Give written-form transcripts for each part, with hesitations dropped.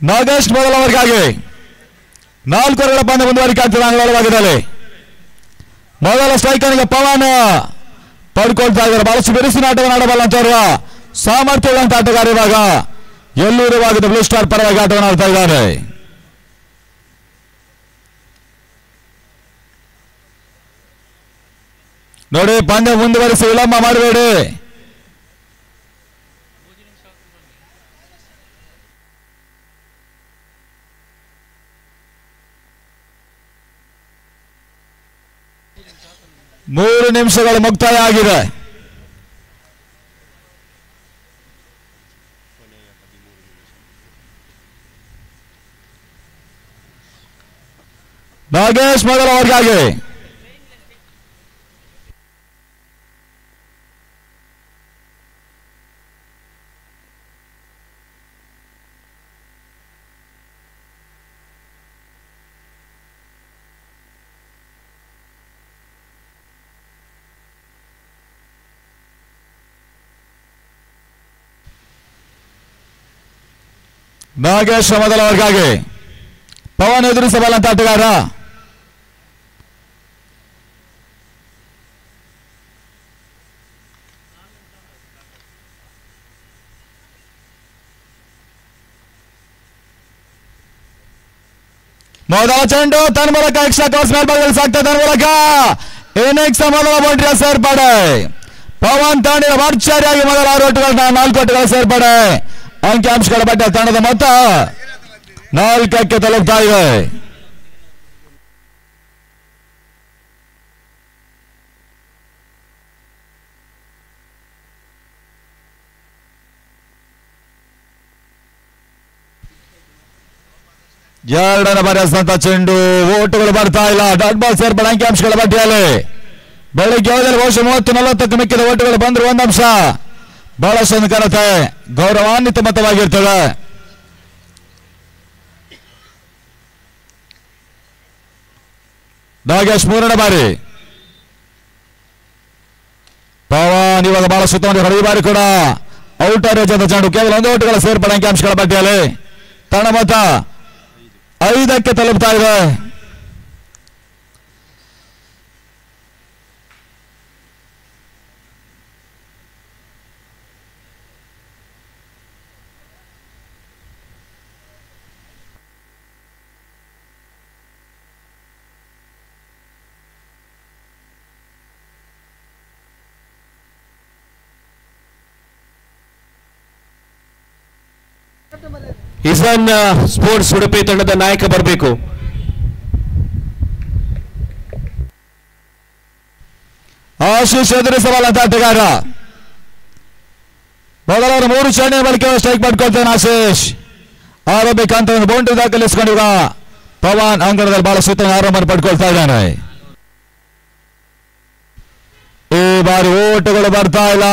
ನಾಗೇಶ್ ಮೊದಲವರಿಗಾಗಿ 4 ರನ್ಗಳ ಪಂದ್ಯ ಮುಂದುವರಿಕೆ ಆಗ್ತದೆ ಅಂಗಳವಾಗಿದ್ದಾರೆ. ಮೊದಲ ಸ್ಟ್ರೈಕರ್ಗೆ ಪವನ್ ಪಡ್ಕೊಳ್ತಾ ಇದ್ದಾರೆ. ಬಹಳಷ್ಟು ಬಿರುಸಿನ ಆಟವನ್ನು ಆಡಬಲ್ಲಂತವ್ರ ಸಾಮರ್ಥ್ಯವಂತ ಆಟಗಾರ ಇವಾಗ ಎಲ್ಲೂರು ಭಾಗದ ಬ್ಲೂ ಸ್ಟಾರ್ ಪರವಾಗಿ ಆಟವನ್ನು ಆಡ್ತಾ ಇದ್ದಾರೆ. ನೋಡಿ, ಪಂದ್ಯ ಮುಂದುವರಿಸಿ ವಿಳಂಬ ಮಾಡಬೇಡಿ. ಮೂರು ನಿಮಿಷಗಳು ಮುಕ್ತಾಯ ಆಗಿದೆ. ನಾಗೇಶ್ ಮೊದಲವರಿಗಾಗಿ ನಾಗೇಶ್ ಮೊದಲವರಿಗಾಗಿ ಪವನ್ ಎದುರಿಸಬಲ್ಲಂತ ಆಟಗಾರ. ಮೊದಲ ಚೆಂಡು ತನ್ನ ಮೂಲಕ ಎಕ್ಸ್ಟ್ರಾ ಕ್ರಾಸ್ ಮೇಲ್ಭಾಗದಲ್ಲಿ ಸಾಕ್ತಾ ತನ್ನ ಮೂಲಕ ಇನ್ನಿಂಗ್ಸ್ ಮೊದಲ ಬೌಂಡ್ರಿಯ ಸೇರ್ಪಡೆ. ಪವನ್ ತಾಂಡಿನ ಭರ್ಜರಿಯಾಗಿ ಮೊದಲ 6 ಓಟುಗಳನ್ನ 4 ಓಟುಗಳ ಸೇರ್ಪಡೆ. ಅಂಕಿಅಂಶಗಳ ಬಗ್ಗೆ ತಂಡದ ಮೊತ್ತ 4ಕ್ಕೆ ತಲುಪ್ತಾ ಇದೆ. ಎರಡನೇ ಬಾರಿ ಹಸಿದಂತ ಚೆಂಡು, ಓಟುಗಳು ಬರ್ತಾ ಇಲ್ಲ. ಡಾಟ್ ಬಾಲ್ ಸೇರ್ಪಡೆ ಅಂಕಿಅಂಶಗಳ ಪಟ್ಟಿಯಲ್ಲಿ ಬೆಳಿಗ್ಗೆ ಹೋದಲ್ಲಿ ಬಹುಶಃ 30-40ಕ್ಕೆ ಮಿಕ್ಕಿದ ಓಟುಗಳು ಬಂದ್ರು 1 ಅಂಶ. ಬಹಳಷ್ಟು ಕರತೆ ಗೌರವಾನ್ವಿತ ಮತವಾಗಿರ್ತದೆ. ನಾಗೇಶ್ 3ನೇ ಬಾರಿ. ಪವನ್ ಇವಾಗ ಬಹಳ ಸುತ್ತ ಈ ಬಾರಿ ಕೂಡ ಔಟರ್ ರೇಂಜ್ ಅಂತ ಚೆಂಡು. ಕೇವಲ 1 ಓಟುಗಳ ಸೇರ್ಪಡೆ ಅಂಕಿಅಂಶಗಳ ಪಟ್ಟಿಯಲ್ಲಿ ತಂಡ ಮೊತ್ತ 5ಕ್ಕೆ ತಲುಪ್ತಾ ಇದೆ. ಇಸಾನ್ ಸ್ಪೋರ್ಟ್ಸ್ ಉಡುಪಿ ತಂಡದ ನಾಯಕ ಬರಬೇಕು. ಆಶೀಶ್ ಎದುರಿಸಬಲ್ಲಂತ ಆಟಗಾರ. ಮೊದಲವರು 3 ಚರಣೆಯ ಬಳಿಕ ಸ್ಟ್ರೈಕ್ ಮಾಡ್ಕೊಳ್ತಾನೆ ಆಶೀಶ್. ಆರಂಭಿಕ ಹಂತವನ್ನು ಬೌಂಡ್ರಿ ದಾಖಲಿಸಿಕೊಂಡು ಈಗ ಪವನ್ ಅಂಗಣದಲ್ಲಿ ಬಹಳ ಸುತ್ತ ಆರಂಭ ಪಡ್ಕೊಳ್ತಾ ಇದ್ದಾನೆ. ಈ ಬಾರಿ ಓಟುಗಳು ಬರ್ತಾ ಇಲ್ಲ.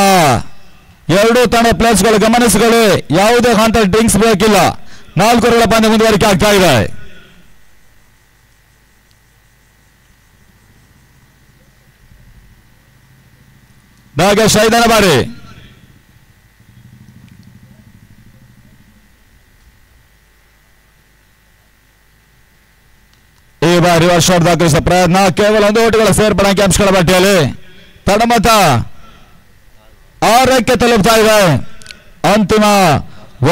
2 ತಂಡ ಪ್ಲೇಸ್ಗಳು ಗಮನಿಸಿಕೊಳ್ಳಿ. ಯಾವುದೇ ಹಂತ ಡ್ರಿಂಕ್ಸ್ ಬೇಕಿಲ್ಲ. 4 ರನ್ಗಳ ಪಂದ್ಯ ಮುಂದುವರಿಕೆ ಆಗ್ತಾ ಇದೆ. ನಾಗೇಶ್ 5ನೇ ಬಾರಿ. ಈ ಬಾರಿ ರಿವರ್ಸ್ ಶಾಟ್ ದಾಖಲಿಸುವ ಪ್ರಯತ್ನ. ಕೇವಲ 1 ಓಟುಗಳ ಸೇರ್ಪಡೆ ಅಂಕಿಅಂಶಗಳ ಪಟ್ಟಿಯಲ್ಲಿ ತಂಡ ಮೊತ್ತ 6ಕ್ಕೆ ತಲುಪ್ತಾ ಇದೆ. ಅಂತಿಮ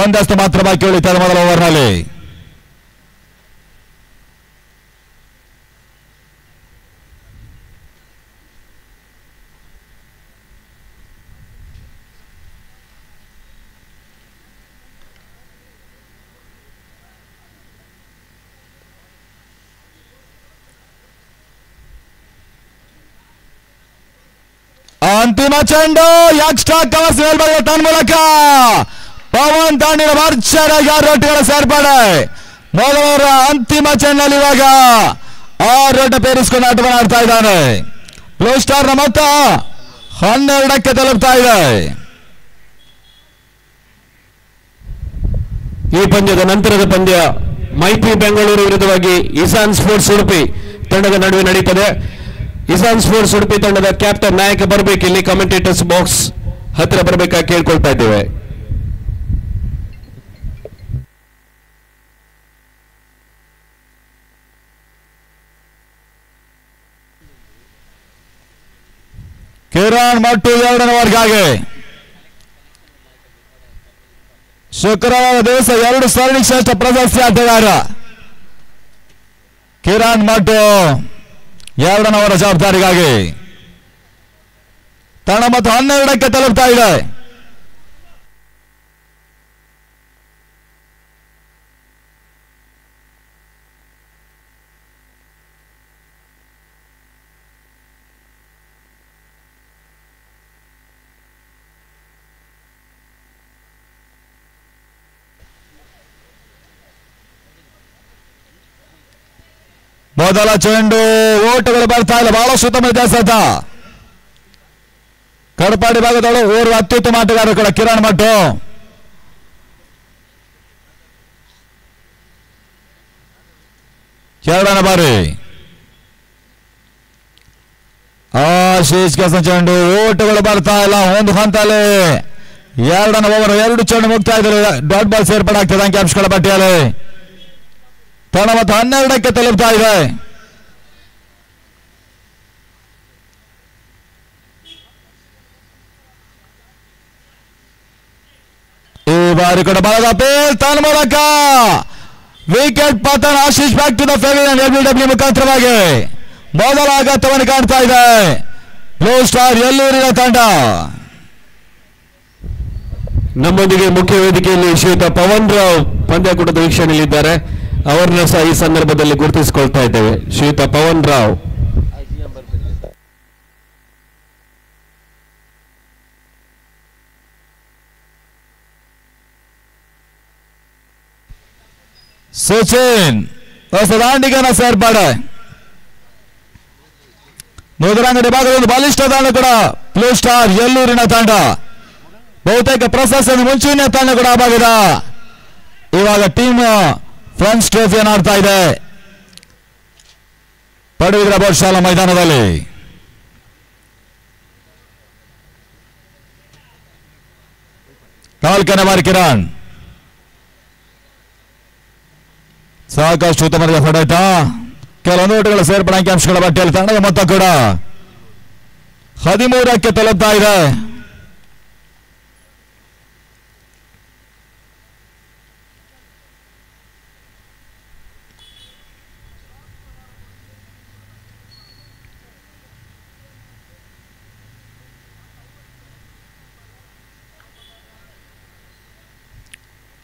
1 ಮಾತ್ರ ಬಾಕಿ ಉಳಿತಾರೆ ಮೊದಲ ಓವರ್ನಲ್ಲಿ. ಅಂತಿಮ ಚೆಂಡು ಎಕ್ಸ್ಟ್ರಾ ಕವರ್ಸ್ ಮೇಲ್ಭಾಗ ತನ್ನ ಮೂಲಕ ಪವನ್ ತಾಂಡಿನ ಭರ್ಜರಿಯಾಗಿ 6 ಓಟುಗಳ ಸೇರ್ಪಡೆ. ಮೊದಲವರ ಅಂತಿಮ ಚೆಂಡಲ್ಲಿ ಇವಾಗ 6 ಓಟ ಪೇರಿಸಿಕೊಂಡು ಆಟವನ್ನು ಆಡ್ತಾ ಇದ್ದಾನೆ. ಬ್ಲೂ ಸ್ಟಾರ್ ನ ಮೊತ್ತ 12ಕ್ಕೆ ತಲುಪ್ತಾ ಇದೆ. ಈ ಪಂದ್ಯದ ನಂತರದ ಪಂದ್ಯ ಮೈಪಿ ಬೆಂಗಳೂರು ವಿರುದ್ಧವಾಗಿ ಇಸಾನ್ ಸ್ಪೋರ್ಟ್ಸ್ ಉಡುಪಿ ತಂಡದ ನಡುವೆ ನಡೀತದೆ. ಇಸಾನ್ ಸ್ಪೋರ್ಟ್ಸ್ ಉಡುಪಿ ತಂಡದ ಕ್ಯಾಪ್ಟನ್ ನಾಯಕ ಬರಬೇಕು. ಇಲ್ಲಿ ಕಮೆಂಟೇಟರ್ಸ್ ಬಾಕ್ಸ್ ಹತ್ತಿರ ಬರಬೇಕಾಗಿ ಕೇಳ್ಕೊಳ್ತಾ ಇದ್ದೇವೆ. ಕಿರಣ್ ಮಟ್ಟು ಎರಡನೇ ಓವರ್ಗಾಗಿ. ಶುಕ್ರವಾರ ದಿವಸ 2 ಸರಣಿ ಶ್ರೇಷ್ಠ ಪ್ರಶಸ್ತಿ ಆಟಗಾರ ಕಿರಣ್ ಮಟ್ಟು ಎರಡನೇ ಓವರ್ ಜವಾಬ್ದಾರಿಗಾಗಿ ತಂಡ ಮತ್ತು 12ಕ್ಕೆ ತಲುಪ್ತಾ ಇದೆ. ಮೊದಲ ಚೆಂಡು ಓಟುಗಳು ಬರ್ತಾ ಇಲ್ಲ. ಬಹಳ ಉತ್ತಮ ವ್ಯತ್ಯಾಸ. ಕಡಪಾಡಿ ಭಾಗದಳು ಓರ್ವ ಅತ್ಯುತ್ತಮ ಆಟಗಾರರು ಕೂಡ ಕಿರಣ್ ಮಟ್ಟು. ಎರಡನೇ ಬಾರಿ ಆಶೀಶ್ ಕೆಲಸ ಚೆಂಡು ಓಟುಗಳು ಬರ್ತಾ ಇಲ್ಲ. ಒಂದು ಹಂತಲ್ಲಿ ಎರಡನೇ ಓವರ್ 2 ಚೆಂಡು ಮುಗ್ತಾ ಇದ್ದಾರೆ. ಡಾಟ್ ಬಾಲ್ ಸೇರ್ಪಡೆ ಆಗ್ತದೆ ಅಂಕಿಅಂಶಗಳ ಪಟ್ಟಿಯಲ್ಲಿ. ತಂಡ ಮತ್ತು 12ಕ್ಕೆ ತಲುಪ್ತಾ ಇದೆ. ಈ ಬಾರಿ ಕೂಡ ಬಲದ ಪೇಲ್ ತನ್ನ ಮೂಲಕ ವಿಕೆಟ್ ಪತನ. Ashish back to the pavilion LBW ಮುಖಾಂತರವಾಗಿ ಮೊದಲ ಆಘಾತವನ್ನು ಕಾಣ್ತಾ ಇದೆ ಬ್ಲೂ ಸ್ಟಾರ್ ಎಲ್ಲೂರಿನ ತಂಡ. ನಮ್ಮೊಂದಿಗೆ ಮುಖ್ಯ ವೇದಿಕೆಯಲ್ಲಿ ಶ್ರೀಯುತ ಪವನ್ ರಾವ್ ಪಂದ್ಯಕೂಟದ ವೀಕ್ಷಣೆಯಲ್ಲಿದ್ದಾರೆ. ಅವರನ್ನ ಸಹ ಈ ಸಂದರ್ಭದಲ್ಲಿ ಗುರುತಿಸಿಕೊಳ್ತಾ ಇದ್ದೇವೆ. ಶ್ರೀಯುತ ಪವನ್ ರಾವ್. ಸಚಿನ್ ಹೊಸ ದಾಂಡಿಗನ ಸೇರ್ಪಡೆ. ಮುದುರಂಗಡಿ ಭಾಗದ ಒಂದು ಬಲಿಷ್ಠ ತಂಡ ಕೂಡ ಬ್ಲೂ ಸ್ಟಾರ್ ಎಲ್ಲೂರಿನ ತಂಡ. ಬಹುತೇಕ ಪ್ರಶಸ್ತಿಯನ್ನು ಮುಂಚೂಣಿಯ ತಂಡ ಕೂಡ ಆ ಭಾಗದ. ಇವಾಗ ಟೀಮ್ ಫ್ರೆಂಡ್ಸ್ ಟ್ರೋಫಿಯನ್ನು ಆಡ್ತಾ ಇದೆ ಪಡುಬಿದ್ರಿ ಬಹುಶಾಲಾ ಮೈದಾನದಲ್ಲಿ. ನಾಲ್ಕನೇ ಬಾರಿ ಕಿರಣ್ ಸಾಕಷ್ಟು ಉತ್ತಮ ಹೊಡೆತ. ಕೆಲವೊಂದು ಓಟುಗಳ ಸೇರ್ಪಡೆ ಅಂಕಿಅಂಶಗಳ ಪಟ್ಟಿಯಲ್ಲಿ ತಂಡದ ಮೊತ್ತ ಕೂಡ 13ಕ್ಕೆ ತಲುಪ್ತಾ ಇದೆ.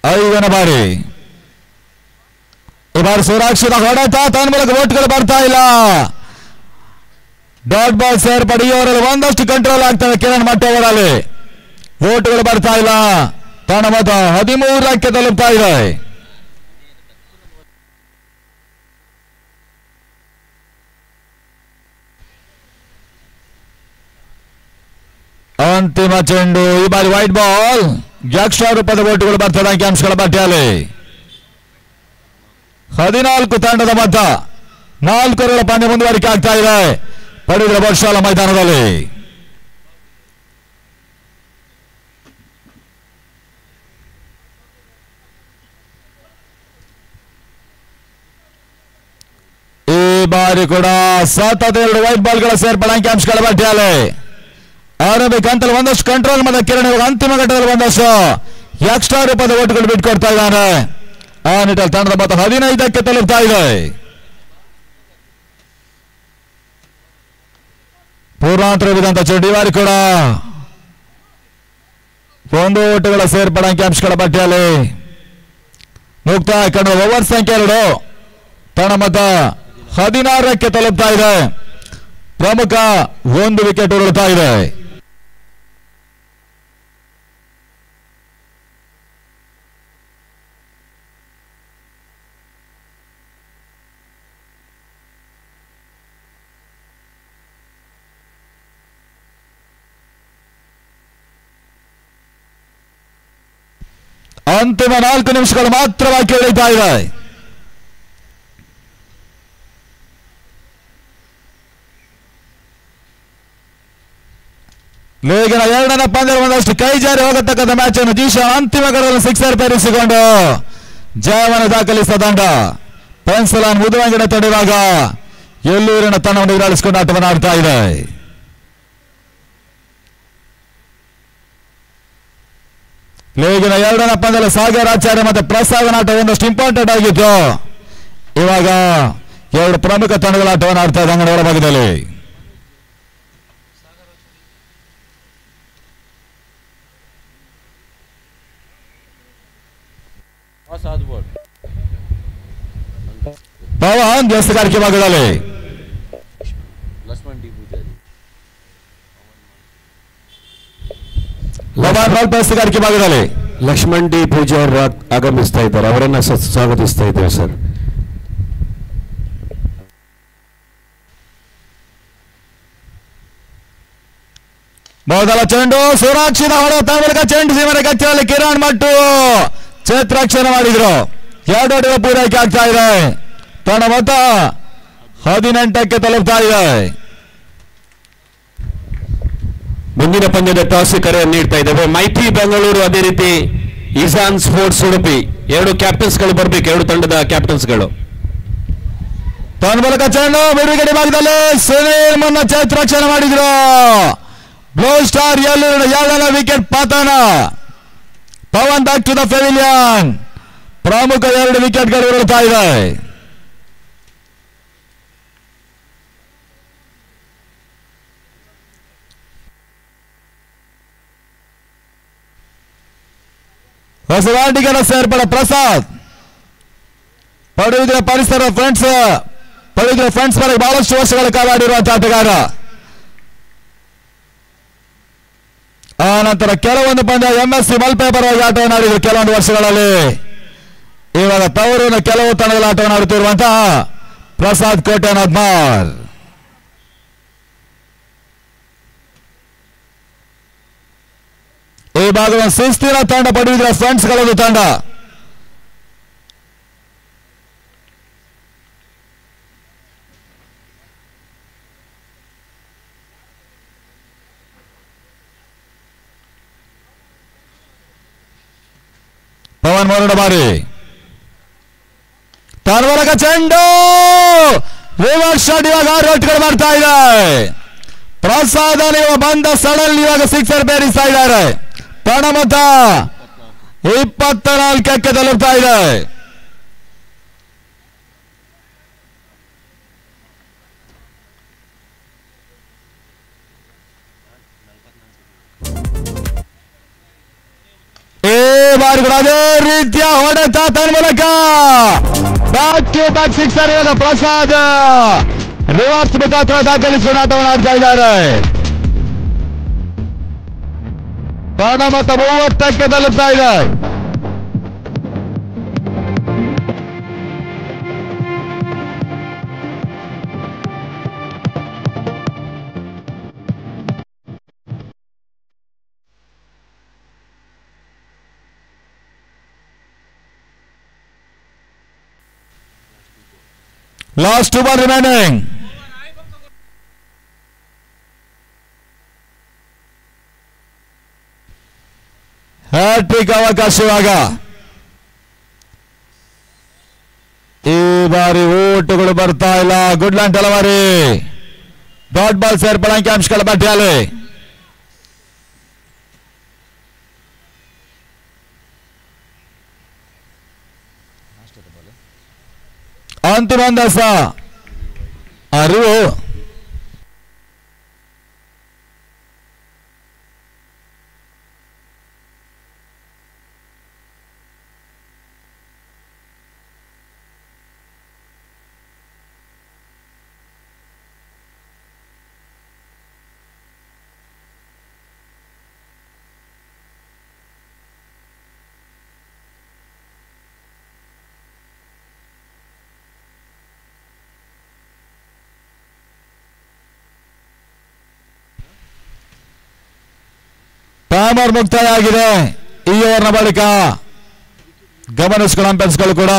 ಐದನೇ ಬಾರಿ ಈ ಬಾರಿ ಸುರಕ್ಷಿತ ಹೊಡೆತ. ತನ್ನ ಮೂಲಕ ಓಟ್ಗಳು ಬರ್ತಾ ಇಲ್ಲ. ಡಾಟ್ ಬಾಲ್ ಸೇರ್ಪಡೆ ಇವರಲ್ಲಿ ಒಂದಷ್ಟು ಕಂಟ್ರೋಲ್ ಆಗ್ತದೆ ಕಿರಣ್ ಮಟ್ಟು ಅವರಲ್ಲಿ. ಓಟುಗಳು ಬರ್ತಾ ಇಲ್ಲ. ತಂಡ ಮೊತ್ತ 13ಕ್ಕೆ ತಲುಪ್ತಾ ಇದೆ. ಅಂತಿಮ ಚೆಂಡು. ಈ ಬಾರಿ ವೈಟ್ ಬಾಲ್. ಎಕ್ಸ್ಟ್ರಾ ರೂಪದ ಓಟುಗಳು ಬರ್ತದೆ ಅಂಕಿಅಂಶಗಳ ಪಟ್ಟಿಯಲ್ಲಿ. 14 ತಂಡದ ಮೊತ್ತ. 4 ಓವರ್ಗಳ ಪಂದ್ಯ ಮುಂದುವರಿಕೆ ಆಗ್ತಾ ಇದೆ ಪಡುಬಿದ್ರಿ ಬಹುಶಾಲಾ ಮೈದಾನದಲ್ಲಿ. ಈ ಬಾರಿ ಕೂಡ ಸತತ 2 ವೈಟ್ ಬಾಲ್ಗಳ ಸೇರ್ಪಡೆ ಅಂಕಿಅಂಶಗಳ ಪಟ್ಟಿಯಲ್ಲಿ. ಆರಂಭಿಕ ಹಂತದಲ್ಲಿ ಒಂದಷ್ಟು ಕಂಟ್ರೋಲ್ ಮಾಡಿದ ಕಿರಣ್ ಇವಾಗ ಅಂತಿಮ ಘಟ್ಟದಲ್ಲಿ ಒಂದಷ್ಟು ಎಕ್ಸ್ಟ್ರಾ ರೂಪದ ಓಟುಗಳು ಬಿಟ್ಕೊಡ್ತಾ ಇದ್ದಾನೆ. ಆ ನಿಟ್ಟಲ್ಲಿ ತಂಡದ ಮೊತ್ತ 15ಕ್ಕೆ ತಲುಪ್ತಾ ಇದೆ. ಪೂರ್ಣಾಂತರ ವಿಧಾಂತ ಚೆಂಡು. ಈ ಬಾರಿ ಕೂಡ 1 ಓಟುಗಳ ಸೇರ್ಪಡೆ ಅಂಕಿಅಂಶಗಳ ಪಟ್ಟಿಯಲ್ಲಿ ಮುಕ್ತಾಯ ಕಂಡು ಓವರ್ ಸಂಖ್ಯೆ 2. ತಂಡ ಮೊತ್ತ 16ಕ್ಕೆ ತಲುಪ್ತಾ ಇದೆ. ಪ್ರಮುಖ 1 ವಿಕೆಟ್ ಉರುಳ್ತಾ ಇದೆ. ಅಂತಿಮ 4 ನಿಮಿಷಗಳು ಮಾತ್ರ ಬಾಕಿ ಉಳಿತಾ ಇದೆ. ಲೀಗಿನ 2ನೇ ಪಂದ್ಯದಲ್ಲಿ ಒಂದಷ್ಟು ಕೈ ಜಾರಿ ಹೋಗತಕ್ಕಂಥ ಮ್ಯಾಚ್ ಅನ್ನು ಜೀಶಾ ಅಂತಿಮ ಘಟ್ಟದಲ್ಲಿ 6 ಪೇರಿಸಿಕೊಂಡು ಜಯವನ್ನು ದಾಖಲಿಸಿದ ತಂಡ ಪೆನ್ಸಿಲಾನ್ ಮುದುವಂಗಿನ ತಂಡ ಇವಾಗ ಎಲ್ಲೂರಿನ ತಂಡವನ್ನು ಎದುರಾಳಿಸಿಕೊಂಡು ಆಟವನ್ನು ಆಡ್ತಾ ಇದೆ. ಈಗಿನ ಎರಡನೇ ಪಂದ್ಯದಲ್ಲಿ ಸಾಗರ್ ಆಚಾರ್ಯ ಮತ್ತೆ ಪ್ರಸಾದ್ ಆಟ ಒಂದಷ್ಟು ಇಂಪಾರ್ಟೆಂಟ್ ಆಗಿತ್ತು. ಇವಾಗ ಎರಡು ಪ್ರಮುಖ ತಂಡಗಳ ಆಟವನ್ನು ಆಡ್ತಾ ಇದೆ ಅಂಗಡಿ ಒಳಭಾಗದಲ್ಲಿ. ಪವನ್ ವ್ಯವಸ್ಥೆಗಾರಿಕೆ ಭಾಗದಲ್ಲಿ ವ್ಯವಸ್ಥೆಗಾರಿಕೆ ಭಾಗದಲ್ಲಿ ಲಕ್ಷ್ಮಣ್ ಡಿ ಪೂಜೆ ಅವರು ಆಗಮಿಸ್ತಾ ಇದ್ದಾರೆ. ಅವರನ್ನ ಸ್ವಾಗತಿಸ್ತಾ ಇದ್ದೇವೆ ಸರ್. ಮೊದಲ ಚೆಂಡು ಸುರಕ್ಷಿತ ಹೊಡೆತ ಮೂಲಕ ಚೆಂಡು ಸೀಮನೆ ಕಚ್ಚರಲ್ಲಿ ಕಿರಣ್ ಮಟ್ಟು ಕ್ಷೇತ್ರರಕ್ಷಣೆ ಮಾಡಿದ್ರು. 2 ಅಡಿಗಳ ಪೂರೈಕೆ ಆಗ್ತಾ ಇದೆ. ತನ್ನ ಮೊತ್ತ 18ಕ್ಕೆ ತಲುಪ್ತಾ ಇದೆ. ಮುಂದಿನ ಪಂದ್ಯದ ಟಾಸ್ ಕರೆ ನೀಡ್ತಾ ಇದ್ದೇವೆ. ಮೈಪಿ ಬೆಂಗಳೂರು ಅದೇ ರೀತಿ ಇಸಾನ್ ಸ್ಪೋರ್ಟ್ಸ್ ಉಡುಪಿ ಎರಡು ಕ್ಯಾಪ್ಟನ್ಸ್ಗಳು ಬರಬೇಕು. ಎರಡು ತಂಡದ ಕ್ಯಾಪ್ಟನ್ಸ್ಗಳು. ತನ್ನ ಮೂಲಕ ಚೆಂಡು ಬಿಡುಗಡೆ ಭಾಗದಲ್ಲಿ ಸುನೀಲ್ ಮುನ್ನ ಕ್ಷೇತ್ರರಕ್ಷಣೆ ಮಾಡಿದ್ರು. ಬ್ಲೂ ಸ್ಟಾರ್ ಎರಡನೇ ವಿಕೆಟ್ ಪತನ. Pavan back to the pavilion. ಪ್ರಮುಖ 2 ವಿಕೆಟ್ಗಳು ಉರುಳ್ತಾ ಇದೆ. ಹೊಸವಾಟಿಗರ ಸೇರ್ಪಡೆ ಪ್ರಸಾದ್. ಪಡುವಿದ್ರ ಪರಿಸರ ಫ್ರೆಂಡ್ಸ್ ಬರೆಗೆ ಬಹಳಷ್ಟು ವರ್ಷಗಳ ಕಾಲ ಆಡಿರುವಂತಹ ಆಟಗಾರ. ಆ ನಂತರ ಕೆಲವೊಂದು ಪಂದ್ಯ MSC ಮಲ್ಪೆ ಪರವಾಗಿ ಆಟವನ್ನು ಆಡಿದ್ರು ಕೆಲವೊಂದು ವರ್ಷಗಳಲ್ಲಿ. ಇವಾಗ ತವರಿನ ಕೆಲವು ತಂಡಗಳ ಆಟವನ್ನು ಆಡುತ್ತಿರುವಂತಹ ಪ್ರಸಾದ್ ಕೋಟೆನಾದ್ಮಾರ್. ಈ ಭಾಗದ ಸುಸ್ಥಿರ ತಂಡ ಪಡೆದಿದ್ರೆ ಫ್ರೆಂಡ್ಸ್ಗಳದ್ದು ತಂಡ. ಪವನ್ ಮರಣ ಬಾರಿ ತರ್ವರಕ ಚೆಂಡು ರಿವರ್ಸ್ ಶಾಟ್. ಇವಾಗ 6 ರನ್ಗಳು ಮಾಡ್ತಾ ಇದೆ. ಪ್ರಸಾದ್ ನೀವು ಬಂದ ಸ್ಥಳದಲ್ಲಿ ಇವಾಗ 6 ಬೇರಿಸ್ತಾ ಇದ್ದಾರೆ. ತನ್ನ ಮೊತ್ತ 24ಕ್ಕೆ ತಲುಪ್ತಾ ಇದೆ. ಈ ಬಾರಿ ಕೂಡ ಅದೇ ರೀತಿಯ ಹೊಡೆತ ತನ್ನ ಮೂಲಕ ಬ್ಯಾಕ್ ಟು ಬ್ಯಾಕ್ 6 ಇವಾಗ ಪ್ರಸಾದ್ ರಿವರ್ಸ್ ಮುಖಾಂತರ ದಾಖಲಿಸುವ ಆಟವನ್ನು ಆಡ್ತಾ ಇದ್ದಾರೆ. ತನ್ನ ಮೊತ್ತ 30ಕ್ಕೆ ತಲುಪ್ತಾ ಇದೆ. Last 2 ball remaining. ಹ್ಯಾಟ್ರಿಕ್ ಅವಕಾಶ ಇವಾಗ. ಈ ಬಾರಿ ಓಟುಗಳು ಬರ್ತಾ ಇಲ್ಲ. ಗುಡ್ಲ್ಯಾಂಡ್ ಡೆಲವರಿ ಡಾಟ್ ಬಾಲ್ ಸೇರ್ಪಡೆ ಅಂಕಿಅಂಶಗಳ ಪಟ್ಟಿಯಲ್ಲಿ ಅಂತಿಮ ಅಂದಾಸ ಅರಿವು. ಟೈಮರ್ ಮುಕ್ತಾಯ ಆಗಿದೆ. ಈ ಓವರ್ನ ಬಳಿಕ ಗಮನಿಸಿಕೊಳ್ಳೋ ಅಂಪೈರ್ಸ್ಗಳು ಕೂಡ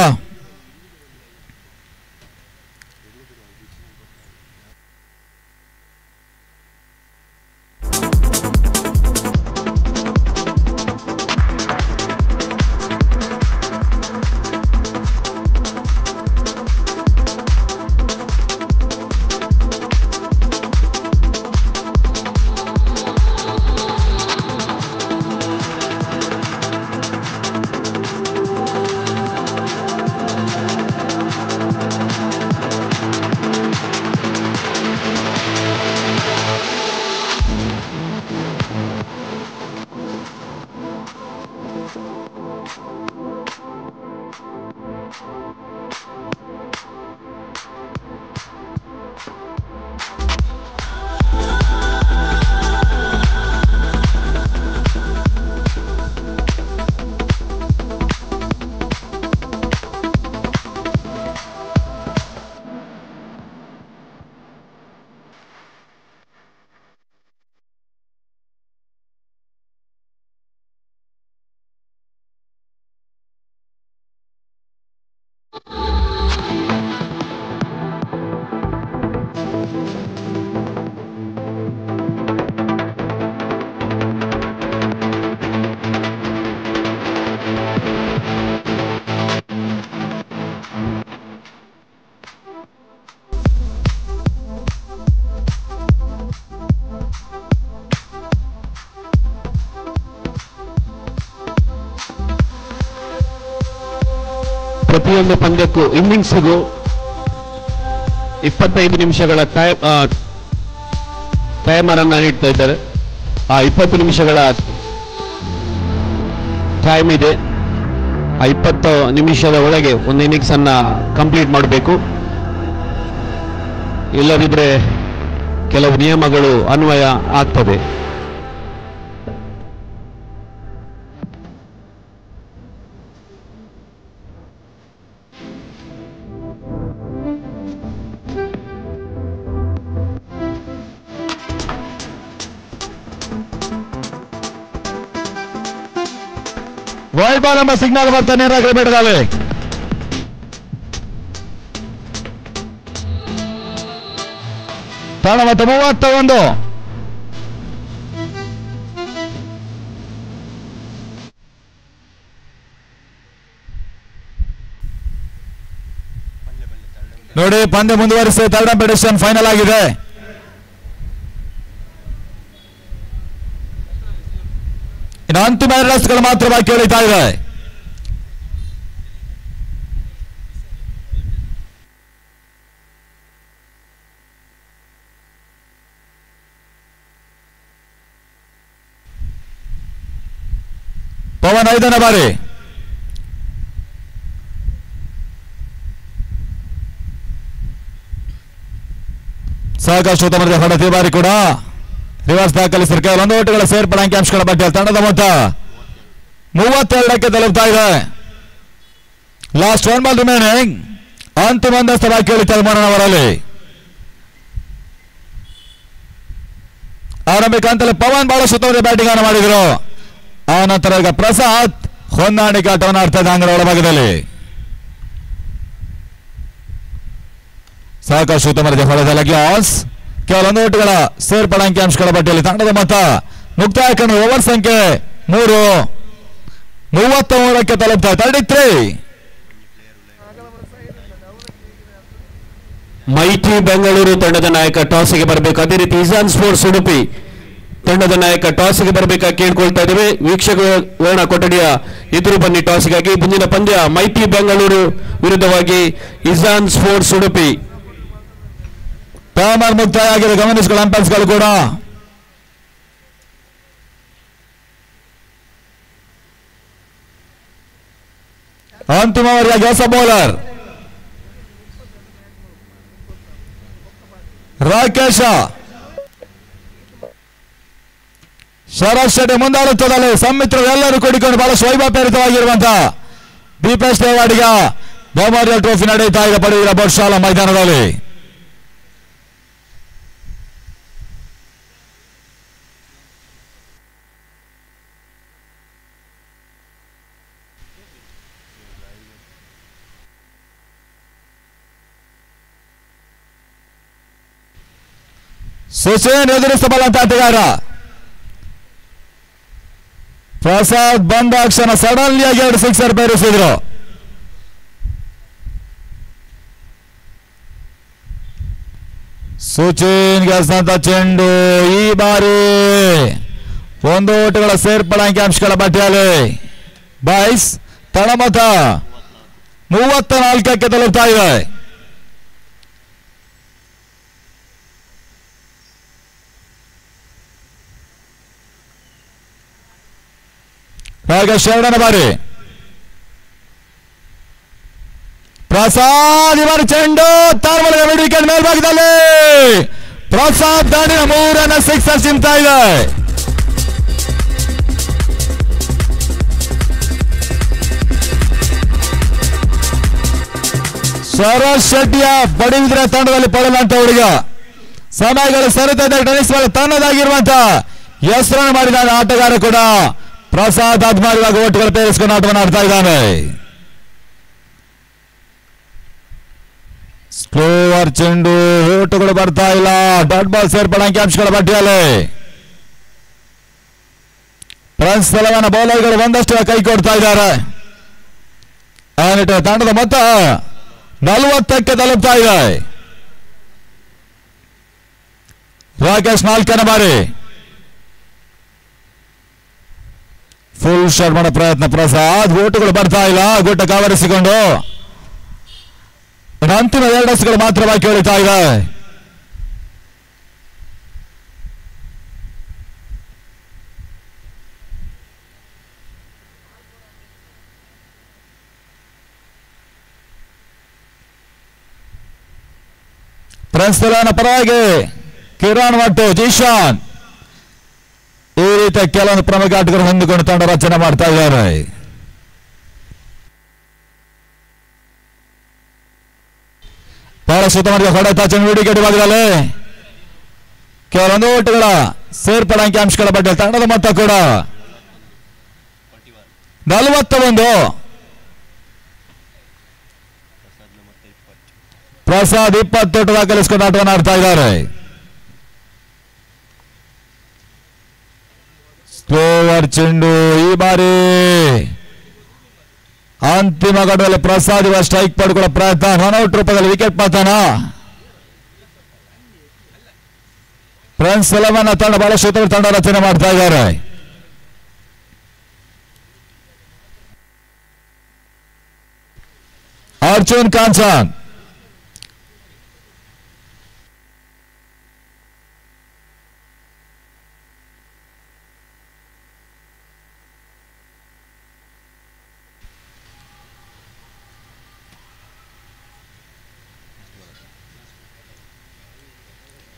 ಪ್ರತಿಯೊಂದು ಪಂದ್ಯಕ್ಕೂ ಇನ್ನಿಂಗ್ಸ್ಗೂ 25 ನಿಮಿಷಗಳ ಟೈಮರ್ ಅನ್ನು ನೀಡ್ತಾ ಇದ್ದಾರೆ. ಆ 20 ನಿಮಿಷಗಳ ಟೈಮ್ ಇದೆ. ಆ 20 ನಿಮಿಷದ ಒಳಗೆ ಒಂದು ಇನ್ನಿಂಗ್ಸ್ ಅನ್ನ ಕಂಪ್ಲೀಟ್ ಮಾಡಬೇಕು. ಇಲ್ಲದಿದ್ರೆ ಕೆಲವು ನಿಯಮಗಳು ಅನ್ವಯ ಆಗ್ತದೆ. ವೈಡ್ ಬಾಲ್ ಎಂಬ ಸಿಗ್ನಲ್ ಬರ್ತಾನೆ ಕ್ರಿಕೆಟ್ನಲ್ಲಿ. ತಾಣ ಮತ್ತು 31. ನೋಡಿ ಪಂದ್ಯ ಮುಂದುವರಿಸಿ ಥರ್ಡ್ ಅಂಪೈರ್ ಫೈನಲ್ ಆಗಿದೆ. ಇನ್ನು ಅಂತಿಮ 2 ರನ್ಸ್ಗಳು ಮಾತ್ರ ಬಾಕಿ ಉಳಿತಾ ಇದೆ. ಪವನ್ 5ನೇ ಬಾರಿ. ಸಾಕಷ್ಟು ಉತ್ತಮದ ಹೊಡೆತ ಬಾರಿ ಕೂಡ ರಿವರ್ಸ್ ದಾಖಲಿಸಿದ ಕೇವಲ 1 ಓಟಗಳ ಸೇರ್ಪಡೆ ಅಂಕಿಅಂಶಗಳ ಬಗ್ಗೆ ತಂಡದ ಮೊತ್ತ 32ಕ್ಕೆ ತಲುಪ್ತಾ ಇದೆ. Last 1 ball remaining. ಅಂತಿಮ ಒಂದಷ್ಟು ಬಾಕಿ ಉಳಿತಾರೆ ಮೋಹನವರಲ್ಲಿ. ಆರಂಭಿಕ ಹಂತದಲ್ಲಿ ಪವನ್ ಬಹಳ ಸುತ್ತಮುತ್ತ ಬ್ಯಾಟಿಂಗ್ ಅನ್ನು ಮಾಡಿದ್ರು. ಆ ನಂತರ ಈಗ ಪ್ರಸಾದ್ ಹೊಂದಾಣಿಕೆ ಆಟವನ್ನು ಆಡ್ತಾ ಇದೆ ಅಂಗಡ ಒಳಭಾಗದಲ್ಲಿ. ಸಾಕಷ್ಟು ಉತ್ತಮದ ಹೊಡೆದ ಗ್ಯಾಸ್ ಕೇವಲ 1 ಓಟಗಳ ಸೇರ್ಪಡೆ ಅಂಕಿಅಂಶಗಳ ಪಟ್ಟಿಯಲ್ಲಿ ತಂಡದ ಮೊತ್ತ ಮುಕ್ತಾಯ ಕಂಡು ಓವರ್ ಸಂಖ್ಯೆ 3 33ಕ್ಕೆ ತಲುಪ್ತಾ 33. ಮೈಟಿ ಬೆಂಗಳೂರು ತಂಡದ ನಾಯಕ ಟಾಸ್ಗೆ ಬರಬೇಕು. ಅದೇ ರೀತಿ ಇಸಾನ್ ಸ್ಪೋರ್ಟ್ಸ್ ಉಡುಪಿ ತಂಡದ ನಾಯಕ ಟಾಸ್ಗೆ ಬರಬೇಕಾಗಿ ಕೇಳ್ಕೊಳ್ತಾ ಇದ್ದೇವೆ. ವೀಕ್ಷಕ ವರ್ಣ ಕೊಠಡಿಯ ಎದುರು ಬನ್ನಿ ಟಾಸ್ಗಾಗಿ. ಮುಂದಿನ ಪಂದ್ಯ ಮೈಟಿ ಬೆಂಗಳೂರು ವಿರುದ್ಧವಾಗಿ ಇಸಾನ್ ಸ್ಪೋರ್ಟ್ಸ್ ಉಡುಪಿ. ಟೈಮರ್ ಮುಕ್ತಾಯ ಆಗಿದೆ. ಗಮನಿಸಿಕೊಳ್ಳ ಅಂಪೈರ್ಸ್ಗಳು ಕೂಡ. ಅಂತಿಮವರೆಗೆ ಹೊಸ ಬೌಲರ್ ರಾಕೇಶ. ಶರತ್ ಶೆಟ್ಟಿ ಮುಂದಾಡುತ್ತದಲ್ಲಿ ಸಮ್ಮಿತ್ರರು ಎಲ್ಲರೂ ಕೂಡಿಕೊಂಡು ಬಹಳಷ್ಟು ವೈಭವಪೇರಿತವಾಗಿರುವಂತಹ ದೀಪೇಶ್ ದೇವಾಡಿಗ ಮೆಮೋರಿಯಲ್ ಟ್ರೋಫಿ ನಡೆಯುತ್ತಾ ಇದೆ ಪಡೆಯುವ ಬಹುಶಾಲಾ ಮೈದಾನದಲ್ಲಿ. ಸುಸೇನ್ ಎದುರಿಸಬಲ್ಲಂತ ಆಟಗಾರ. ಪ್ರಸಾದ್ ಬಂದಾಕ್ಷಣ ಸಡನ್ಲಿ ಆಗಿ 2 ಸಿಕ್ಸರ್ ಬೇರಿಸಿದ್ರು. ಸುಚೇನ್ಗೆ ಹಸಿದಂತ ಚೆಂಡು. ಈ ಬಾರಿ 1 ಓಟಗಳ ಸೇರ್ಪಡೆ ಅಂಕಿಅಂಶಗಳ ಪಟ್ಟಿಯಲ್ಲಿ ಬಾಯ್ಸ್ ತಳಮತ 34ಕ್ಕೆ ತಲುಪ್ತಾ ಇದೆ. ನಾಗೇಶ್ 2ನೇ ಬಾರಿ. ಪ್ರಸಾದ್ ಇವರ ಚೆಂಡು ತಾರ್ಮಲದ ಮಿಡ್ ವಿಕೆಟ್ ಮೇಲ್ಭಾಗದಲ್ಲಿ ಪ್ರಸಾದ್ ದಾಂಡಿನ 3ನೇ ಸಿಕ್ಸರ್ ಚಿಮ್ತಾ ಇದೆ. ಶರತ್ ಶೆಟ್ಟಿಯ ಬಡಿವಿದ್ರೆ ತಂಡದಲ್ಲಿ ಪಡೆದಂತ ಹುಡುಗ. ಸಮಯಗಳು ಸರಿತದೆ. ಟೆನಿಸ್ ಬಾಲ್ ತನ್ನದಾಗಿರುವಂತ ಹೆಸರನ್ನು ಮಾಡಿದ ಆಟಗಾರ ಕೂಡ ಪ್ರಸಾದ್ ಅದ್ಮಾರಿವಾಗ ಓಟುಗಳು ಪೇರಿಸಿಕೊಂಡು ಆಟವನ್ನು ಆಡ್ತಾ ಇದ್ದಾನೆ. ಸ್ಲೋವರ್ ಚೆಂಡು. ಓಟುಗಳು ಬರ್ತಾ ಇಲ್ಲ. ಡಾಟ್ ಬಾಲ್ ಸೇರ್ಪಡೆ ಅಂಕಿಅಂಶಗಳ ಪಟ್ಟಿಯಲ್ಲಿ ಫ್ರೆಂಚ್ ತೆಲಂಗಾಣ ಬೌಲರ್ಗಳು ಒಂದಷ್ಟು ಕೈ ಕೊಡ್ತಾ ಇದ್ದಾರೆ. ಆ ನಿಟ್ಟಿನ ತಂಡದ ಮೊತ್ತ 40ಕ್ಕೆ ತಲುಪ್ತಾ ಇದೆ. ರಾಕೇಶ್ 4ನೇ ಬಾರಿ. ಫುಲ್ ಶಾಟ್ ಮಾಡೋ ಪ್ರಯತ್ನ. ಪ್ರಸಾದ್ ಓಟುಗಳು ಬರ್ತಾ ಇಲ್ಲ. ಗುಟ್ಟ ಕಾವರಿಸಿಕೊಂಡು ಅಂತಿಮ 2 ಎಸೆಗಳು ಮಾತ್ರ ಬಾಕಿ ಉಳಿತಾ ಇದೆ. ಪ್ರಿನ್ಸಿಪಲ್ ಪರವಾಗಿ ಕಿರಣ್ ಮತ್ತು ಜೀಶಾನ್ ಈ ರೀತಿಯ ಕೆಲವೊಂದು ಪ್ರಮುಖ ಆಟಗಾರರು ಹೊಂದಿಕೊಂಡು ತಂಡ ರಚನೆ ಮಾಡ್ತಾ ಇದ್ದಾರೆ. ಬಹಳ ಸುತ್ತಮುತ್ತ ಹೊಡೆತ ವಿಕೆಟ್ ಭಾಗದಲ್ಲಿ ಕೆಲವೊಂದು ಓಟಗಳ ಸೇರ್ಪಡೆ ಅಂಕಿಅಂಶಗಳ ಬಗ್ಗೆ ತಂಡದ ಮೊತ್ತ ಕೂಡ 41. ಪ್ರಸಾದ್ 20 ಓಟ ದಾಖಲಿಸಿಕೊಂಡು ಆಟವನ್ನು ಆಡ್ತಾ ಇದ್ದಾರೆ. ಸ್ಲೋವರ್ ಚೆಂಡು ಈ ಬಾರಿ ಅಂತಿಮ ಘಟ್ಟದಲ್ಲಿ ಪ್ರಸಾದ್ ಸ್ಟ್ರೈಕ್ ಪಡ್ಕೊಳ್ಳೋ ಪ್ರಯತ್ನ, ರನ್ಔಟ್ ರೂಪದಲ್ಲಿ ವಿಕೆಟ್ ಪತನ. ಫ್ರೆಂಡ್ಸ್ 11 ತಂಡ ಬಹಳಷ್ಟು ತಂಡ ರಚನೆ ಮಾಡ್ತಾ ಇದ್ದಾರೆ. ಅರ್ಜುನ್ ಕಾಂಚನ್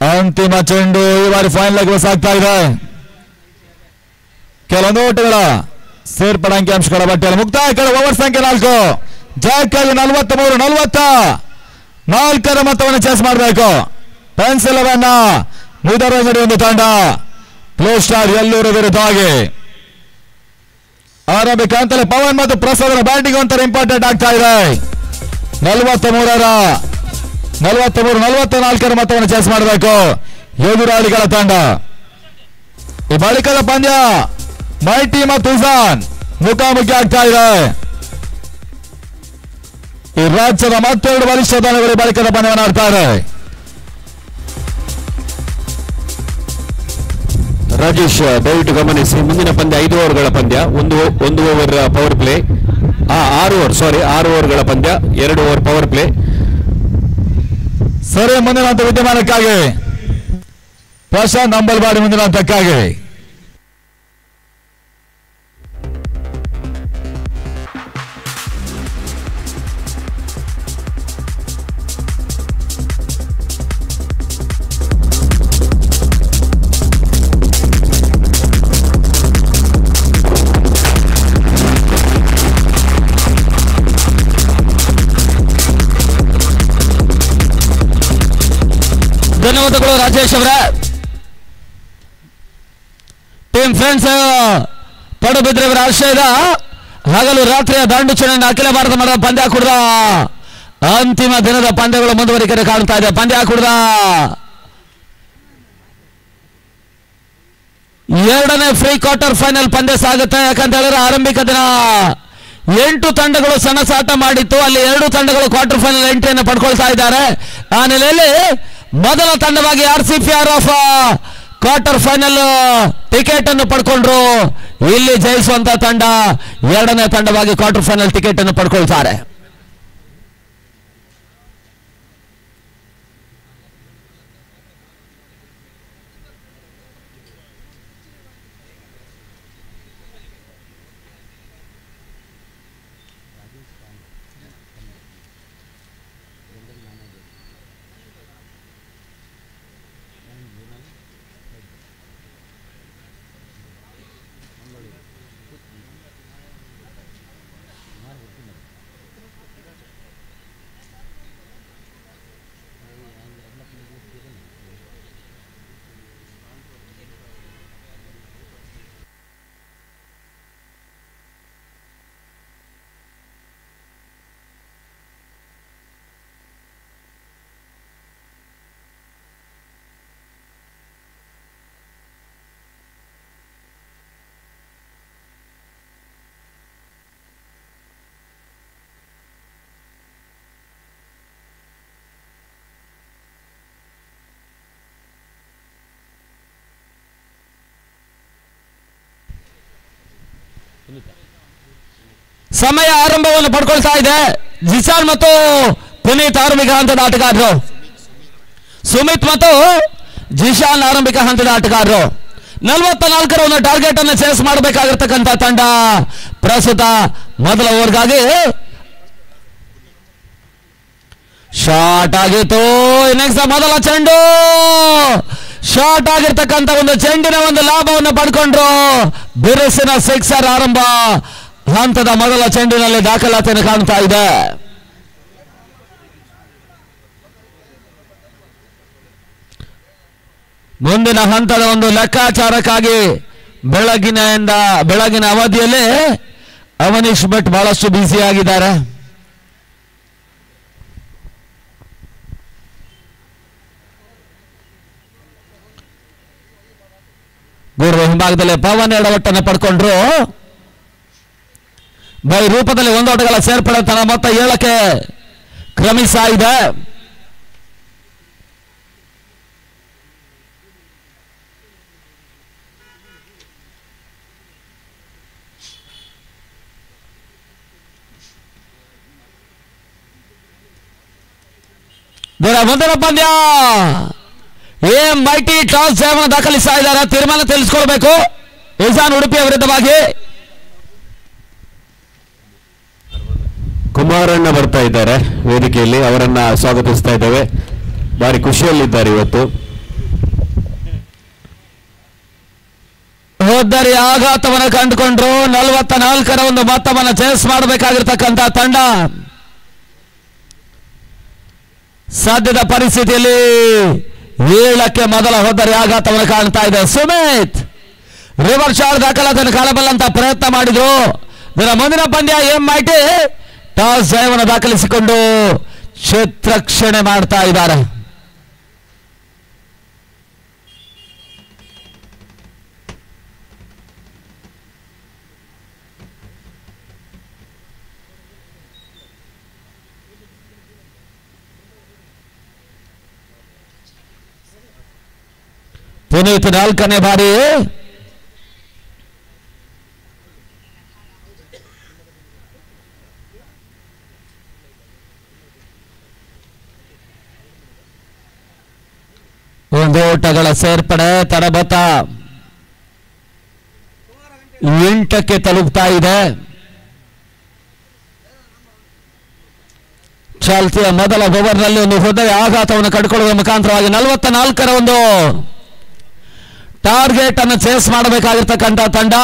ಅಂತಿಮ ಚೆಂಡು ಈ ಬಾರಿ ಫೈನಲ್ ಸಾಗ್ತಾ ಇದೆ. ಕೆಲವೊಂದು ಓಟಗಳ ಸೇರ್ಪಡೆ ಅಂಕಿಅಂಶಗಳ ಪಟ್ಟಿಯಲ್ಲಿ ಮುಕ್ತಾಯ. ಓವರ್ ಸಂಖ್ಯೆ 4 ಜಾಕ್ಕಾಗಿ 43-44 ಮೊತ್ತವನ್ನು ಚೇಸ್ ಮಾಡಬೇಕು. ಪೆನ್ಸಿಲ್ ಮುದರಂಗಡಿ ಒಂದು ತಂಡ ಪ್ಲೇ ಸ್ಟಾರ್ ಎಲ್ಲೂರು ವಿರುದ್ಧವಾಗಿ ಆರಂಭಿಕ ಅಂತಲೇ ಪವನ್ ಮತ್ತು ಪ್ರಸಾದರ ಬ್ಯಾಟಿಂಗ್ ಒಂಥರ ಇಂಪಾರ್ಟೆಂಟ್ ಆಗ್ತಾ ಇದೆ. 43-44 ಮೊತ್ತವನ್ನು ಚೇಸ್ ಮಾಡಬೇಕು ಎದುರಾಳಿಗಳ ತಂಡ. ಈ ಬಳಿಕದ ಪಂದ್ಯ ಮೈಟಿ ಮತ್ತು ಉಜಾನ್ ಮುಖಾಮುಖಿ ಆಗ್ತಾ ಇದೆ. ಈ ರಾಜ್ಯದ ಮತ್ತೆರಡು ಬಲಿಷ್ಠ ತಂಡಗಳು ಬಳಿಕದ ಪಂದ್ಯವನ್ನು ಆಡ್ತಾರೆ. ರಾಜೇಶ್ ದಯವಿಟ್ಟು ಗಮನಿಸಿ, ಮುಂದಿನ ಪಂದ್ಯ 5 ಓವರ್ಗಳ ಪಂದ್ಯ, ಒಂದು ಓವರ್ ಪವರ್ ಪ್ಲೇ, 6 ಓವರ್ಗಳ ಪಂದ್ಯ, 2 ಓವರ್ ಪವರ್ ಪ್ಲೇ. ಸರಿ, ಮುಂದಿನ ಹಂತ ವಿದ್ಯಮಾನಕ್ಕಾಗಿ ಪ್ರಶಾಂತ್ ಅಂಬಲ್ವಾಡಿ ಮುಂದಿನ ಹಂತಕ್ಕಾಗಿ. ಧನ್ಯವಾದಗಳು ರಾಜೇಶ್ ಅವರ. ಟೀಮ್ ಫ್ರೆಂಡ್ಸ್ ಪಡುಬಿದ್ರೆ ಇವರ ಆಶ್ರಯದ ಹಗಲು ರಾತ್ರಿಯ ದಾಂಡು ಚುನಾವಣೆ ಅಖಿಲ ಭಾರತ ಮಟ್ಟದ ಪಂದ್ಯಾಕೂಟದ ಅಂತಿಮ ದಿನದ ಪಂದ್ಯಗಳು ಮುಂದುವರಿಕೆ ಕಾಣ್ತಾ ಇದೆ. ಪಂದ್ಯಾಕೂಟದ 2ನೇ ಫ್ರೀ ಕ್ವಾರ್ಟರ್ ಫೈನಲ್ ಪಂದ್ಯ ಸಾಗುತ್ತೆ. ಯಾಕಂತ ಹೇಳಿದ್ರೆ ಆರಂಭಿಕ ದಿನ 8 ತಂಡಗಳು ಸಣಸಾಟ ಮಾಡಿತ್ತು. ಅಲ್ಲಿ 2 ತಂಡಗಳು ಕ್ವಾರ್ಟರ್ ಫೈನಲ್ ಎಂಟ್ರಿಯನ್ನು ಪಡ್ಕೊಳ್ತಾ ಇದ್ದಾರೆ. ಆ ನೆಲೆಯಲ್ಲಿ ಮೊದಲ ತಂಡವಾಗಿ RCPR ಕ್ವಾರ್ಟರ್ ಫೈನಲ್ ಟಿಕೆಟ್ ಅನ್ನು ಪಡ್ಕೊಂಡ್ರು. ಇಲ್ಲಿ ಜಯಿಸುವಂತ ತಂಡ 2ನೇ ತಂಡವಾಗಿ ಕ್ವಾರ್ಟರ್ ಫೈನಲ್ ಟಿಕೆಟ್ ಅನ್ನು ಪಡ್ಕೊಳ್ತಾರೆ. ಸಮಯ ಆರಂಭವನ್ನು ಪಡ್ಕೊಳ್ತಾ ಇದೆ. ಜಿಸಾನ್ ಮತ್ತು ಪುನೀತ್ ಆರಂಭಿಕ ಹಂತದ ಆಟಗಾರರು, ಸುಮಿತ್ ಮತ್ತು ಜಿಶಾನ್ ಆರಂಭಿಕ ಹಂತದ ಆಟಗಾರರು. 44 ರನ್ ಟಾರ್ಗೆಟ್ ಅನ್ನು ಚೇಸ್ ಮಾಡಬೇಕಾಗಿರ್ತಕ್ಕಂಥ ತಂಡ ಪ್ರಸ್ತುತ ಮೊದಲ ಓವರ್ಗಾಗಿ ಶಾರ್ಟ್ ಆಗಿತ್ತು. ನೆಕ್ಸ್ಟ್ ಮೊದಲ ಚೆಂಡು ಶಾರ್ಟ್ ಆಗಿರ್ತಕ್ಕಂಥ ಒಂದು ಚೆಂಡಿನ ಒಂದು ಲಾಭವನ್ನು ಪಡ್ಕೊಂಡ್ರು. ಬಿರುಸಿನ ಸಿಕ್ಸರ್ ಆರಂಭ ಹಂತದ ಮೊದಲ ಚೆಂಡಿನಲ್ಲಿ ದಾಖಲಾತಿಯನ್ನು ಕಾಣ್ತಾ ಇದೆ. ಮುಂದಿನ ಹಂತದ ಒಂದು ಲೆಕ್ಕಾಚಾರಕ್ಕಾಗಿ ಬೆಳಗಿನ ಅವಧಿಯಲ್ಲಿ ಅವನೀಶ್ ಭಟ್ ಬಹಳಷ್ಟು ಬ್ಯುಸಿ ಆಗಿದ್ದಾರೆ. ಗೋರ್ವ ಹಿಂಭಾಗದಲ್ಲಿ ಪವನ್ ಎಡವಟ್ಟನ್ನು ಪಡ್ಕೊಂಡ್ರು. ಬೈ ರೂಪದಲ್ಲಿ ಒಂದು ಓಟಗಳ ಸೇರ್ಪಡೆ ತನ್ನ ಮೊತ್ತ 7ಕ್ಕೆ ಕ್ರಮಿಸ್ತಾ ಇದೆ. ಮೊದಲ ಪಂದ್ಯ ಮೈಟಿ ಟಾಸ್ ಜಯವನ್ನು ದಾಖಲಿಸ್ತಾ ಇದ್ದಾರೆ. ತೀರ್ಮಾನ ತಿಳಿಸ್ಕೊಳ್ಬೇಕು. ಇಜಾನ್ ಉಡುಪಿಯ ವಿರುದ್ಧವಾಗಿ ಕುಮಾರಣ್ಣ ಬರ್ತಾ ಇದ್ದಾರೆ ವೇದಿಕೆಯಲ್ಲಿ, ಅವರನ್ನ ಸ್ವಾಗತಿಸ್ತಾ ಇದ್ದೇವೆ. ಭಾರಿ ಖುಷಿಯಲ್ಲಿದ್ದಾರೆ ಇವತ್ತು. ಹೋದ್ದರಿ ಆಘಾತವನ್ನು ಕಂಡುಕೊಂಡ್ರು. 44ರ ಒಂದು ಮೊತ್ತವನ್ನು ಚೇಸ್ ಮಾಡಬೇಕಾಗಿರ್ತಕ್ಕಂಥ ತಂಡ ಸದ್ಯದ ಪರಿಸ್ಥಿತಿಯಲ್ಲಿ 7ಕ್ಕೆ ಮೊದಲ ಹೋದ್ದರಿ ಆಘಾತವನ್ನು ಕಾಣ್ತಾ ಇದೆ. ಸುಮಿತ್ ರಿವರ್ಸ್ ಶಾಟ್ ದಾಖಲಾತಿಯನ್ನು ಕಾಣಬಲ್ಲಂತ ಪ್ರಯತ್ನ ಮಾಡಿದ್ರು. ಇದರ ಮುಂದಿನ ಪಂದ್ಯ ಮೈಟಿ ಟಾಸ್ ಜಯವನ್ನು ದಾಖಲಿಸಿಕೊಂಡು ಕ್ಷೇತ್ರಕ್ಷಣೆ ಮಾಡ್ತಾ ಇದ್ದಾರೆ. ಪುನೀತ್ 4ನೇ ಬಾರಿ ಒಂದು ಓಟಗಳ ಸೇರ್ಪಡೆ ತರಬತ 8ಕ್ಕೆ ತಲುಪ್ತಾ ಇದೆ. ಚಾಲ್ತಿಯ ಮೊದಲ ಓವರ್ನಲ್ಲಿ ಒಂದು ಹೃದಯ ಆಘಾತವನ್ನು ಕಂಡುಕೊಳ್ಳುವ ಮುಖಾಂತರವಾಗಿ 44ರ ಒಂದು ಟಾರ್ಗೆಟ್ ಅನ್ನು ಚೇಸ್ ಮಾಡಬೇಕಾಗಿರ್ತಕ್ಕಂಥ ತಂಡ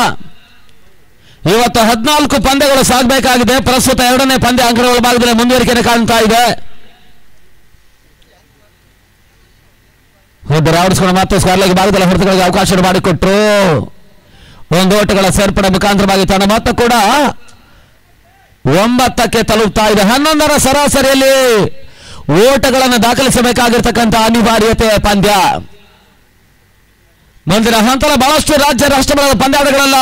ಇವತ್ತು 14 ಪಂದ್ಯಗಳು ಸಾಗಬೇಕಾಗಿದೆ. ಪ್ರಸ್ತುತ 2ನೇ ಪಂದ್ಯ ಅಂಕಗಳ ಭಾಗದಲ್ಲಿ ಮುಂದುವರಿಕೆಯನ್ನು ಕಾಣ್ತಾ ಇದೆ. ಆಡಿಸ್ಕೊಂಡು ಮತ್ತೆ ಸ್ಕ್ವೇರ್ಲೆಗ್ ಭಾಗದಲ್ಲಿ ಹೊರತುಗಳಿಗೆ ಅವಕಾಶ ಮಾಡಿಕೊಟ್ರು. ಒಂದು ಓಟಗಳ ಸೇರ್ಪಡೆ ಮುಖಾಂತರವಾಗಿ ತನ್ನ ಮೊತ್ತ ಕೂಡ 9ಕ್ಕೆ ತಲುಪ್ತಾ ಇದೆ. 11ರ ಸರಾಸರಿಯಲ್ಲಿ ಓಟಗಳನ್ನು ದಾಖಲಿಸಬೇಕಾಗಿರ್ತಕ್ಕಂಥ ಅನಿವಾರ್ಯತೆ ಪಂದ್ಯ. ಮುಂದಿನ ಹಂತದ ಬಹಳಷ್ಟು ರಾಜ್ಯ ರಾಷ್ಟ್ರಮಟ್ಟದ ಪಂದ್ಯಾಟಗಳೆಲ್ಲ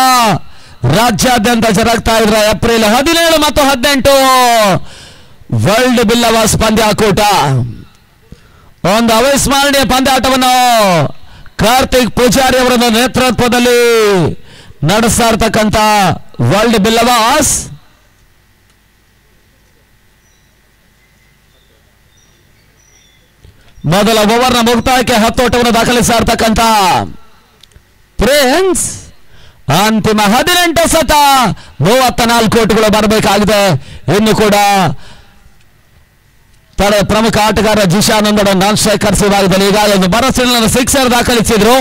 ರಾಜ್ಯಾದ್ಯಂತ ಜರುಗ್ತಾ ಇದ್ರೆ ಏಪ್ರಿಲ್ 17 ಮತ್ತು 18 ವರ್ಲ್ಡ್ ಬಿಲ್ಲವಾಸ್ ಪಂದ್ಯಾಕೂಟ. ಒಂದು ಅವಿಸ್ಮರಣೀಯ ಪಂದ್ಯಾಟವನ್ನು ಕಾರ್ತಿಕ್ ಪೂಜಾರಿ ಅವರ ನೇತೃತ್ವದಲ್ಲಿ ನಡೆಸ್ತಾ ಇರ್ತಕ್ಕಂಥ ವರ್ಲ್ಡ್ ಬಿಲ್ಲವಾಸ್ ಮೊದಲ ಓವರ್ನ ಮುಕ್ತಾಯಕ್ಕೆ 10 ಓಟವನ್ನು ದಾಖಲಿಸ್ತಾ ಇರ್ತಕ್ಕಂಥ ಪ್ರಿನ್ಸ್ ಅಂತಿಮ 18 ಸತ 34 ಓಟಗಳು ಬರಬೇಕಾಗಿದೆ. ಇನ್ನು ಕೂಡ ಪ್ರಮುಖ ಆಟಗಾರ ಜಿಶಾನ್ ನಾನ್ ಸ್ಟ್ರೈಕರ್ಸ್ ವಿಭಾಗದಲ್ಲಿ ಈಗಾಗಲೇ ಒಂದು ಭರವಸೆಯನ್ನು ಸಿಕ್ಸರ್ ದಾಖಲಿಸಿದ್ರು.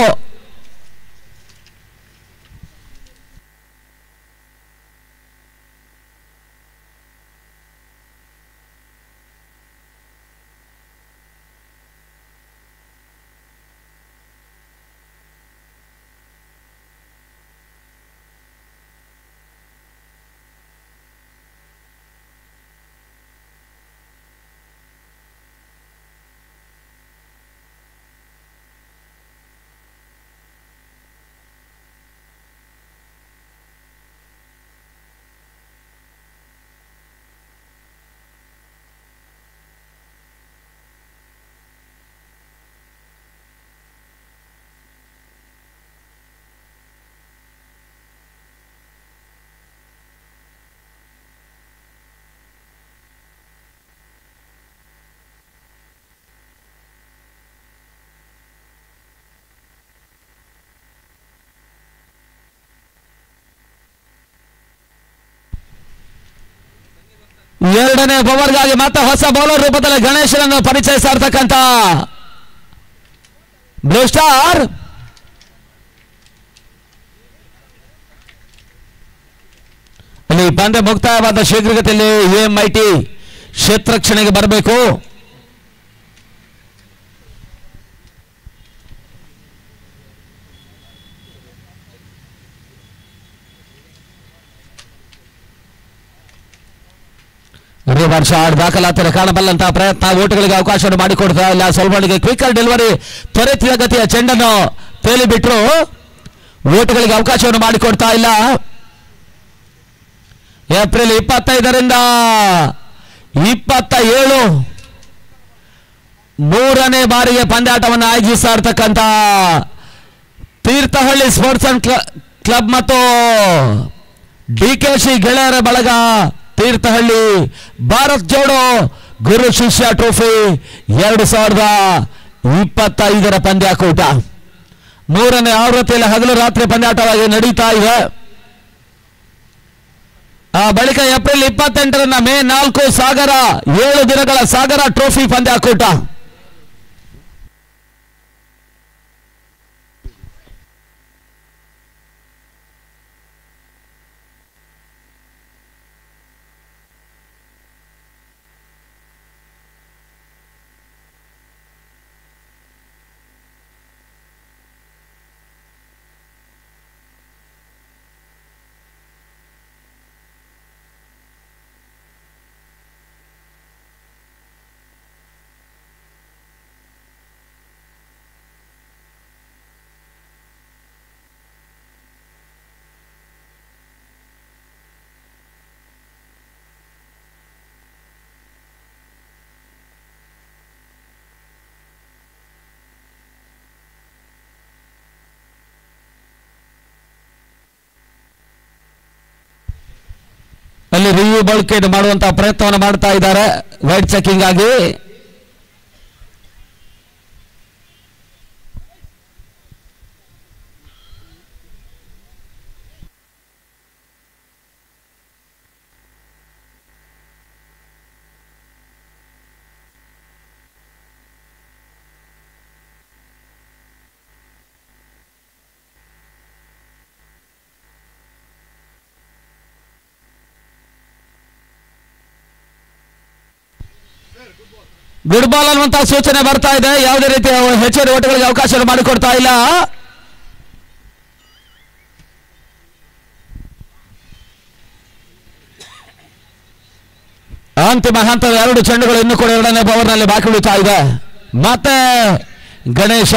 ಎರಡನೇ ಓವರ್ಗಾಗಿ ಮತ್ತೆ ಹೊಸ ಬೌಲರ್ ರೂಪದಲ್ಲಿ ಗಣೇಶನನ್ನು ಪರಿಚಯಿಸ್ತಾ ಇರ್ತಕ್ಕಂಥ ಬ್ಲೂ ಸ್ಟಾರ್. ಅಲ್ಲಿ ಪಂದ್ಯ ಮುಕ್ತಾಯವಾದ ಶೀಘ್ರಗತಿಯಲ್ಲಿ UMIT ಕ್ಷೇತ್ರಕ್ಷಣೆಗೆ ಬರಬೇಕು. ರಿವರ್ಸ್ ಶಾಟ್ ದಾಖಲಾತಿಯನ್ನು ಕಾಣಬಲ್ಲಂತಹ ಪ್ರಯತ್ನ, ಓಟುಗಳಿಗೆ ಅವಕಾಶವನ್ನು ಮಾಡಿಕೊಡ್ತಾ ಇಲ್ಲ. ಸೊಲ್ಮಣಿಗೆ ಕ್ವಿಕ್ಕರ್ ಡೆಲಿವರಿ, ತ್ವರಿತ ಗತಿಯ ಚೆಂಡನ್ನು ತೇಲಿ ಬಿಟ್ಟರು, ಓಟುಗಳಿಗೆ ಅವಕಾಶವನ್ನು ಮಾಡಿಕೊಡ್ತಾ ಇಲ್ಲ. ಏಪ್ರಿಲ್ 25ರಿಂದ 27 ಮೂರನೇ ಬಾರಿಗೆ ಪಂದ್ಯಾಟವನ್ನು ಆಯೋಜಿಸ್ತಾ ಇರ್ತಕ್ಕಂಥ ತೀರ್ಥಹಳ್ಳಿ ಸ್ಪೋರ್ಟ್ಸ್ ಅಂಡ್ ಕ್ಲಬ್ ಮತ್ತು DKC ಗೆಳೆಯರ ಬಳಗ ತೀರ್ಥಹಳ್ಳಿ ಭಾರತ್ ಜೋಡೋ ಗುರು ಶಿಷ್ಯ ಟ್ರೋಫಿ 2025 ಪಂದ್ಯಾಕೂಟ ಮೂರನೇ ಆವೃತ್ತಿಯಲ್ಲಿ ಹಗಲು ರಾತ್ರಿ ಪಂದ್ಯಾಟವಾಗಿ ನಡೀತಾ ಇದೆ. ಆ ಬಳಿಕ ಏಪ್ರಿಲ್ 28ರಿಂದ ಮೇ 4 ಸಾಗರ 7 ದಿನಗಳ ಸಾಗರ ಟ್ರೋಫಿ ಪಂದ್ಯಾಕೂಟ. ಅಲ್ಲಿ ರಿವ್ಯೂ ಬಳಕೆ ಮಾಡುವಂತಹ ಪ್ರಯತ್ನವನ್ನು ಮಾಡ್ತಾ ಇದ್ದಾರೆ ವೈಡ್ ಚೆಕಿಂಗ್ ಆಗಿ. ಗುಡ್ ಬಾಲ್ ಅನ್ನುವಂತಹ ಸೂಚನೆ ಬರ್ತಾ ಇದೆ. ಯಾವುದೇ ರೀತಿಯ ಹೆಚ್ಚುವರಿ ಓಟಗಳಿಗೆ ಅವಕಾಶ ಮಾಡಿಕೊಡ್ತಾ ಇಲ್ಲ. ಅಂತಿಮ ಹಂತದ 2 ಚೆಂಡುಗಳು ಇನ್ನೂ ಕೂಡ 2ನೇ ಓವರ್ನಲ್ಲಿ ಬಾಕಿ ಉಳಿತಾ ಇದೆ. ಮತ್ತೆ ಗಣೇಶ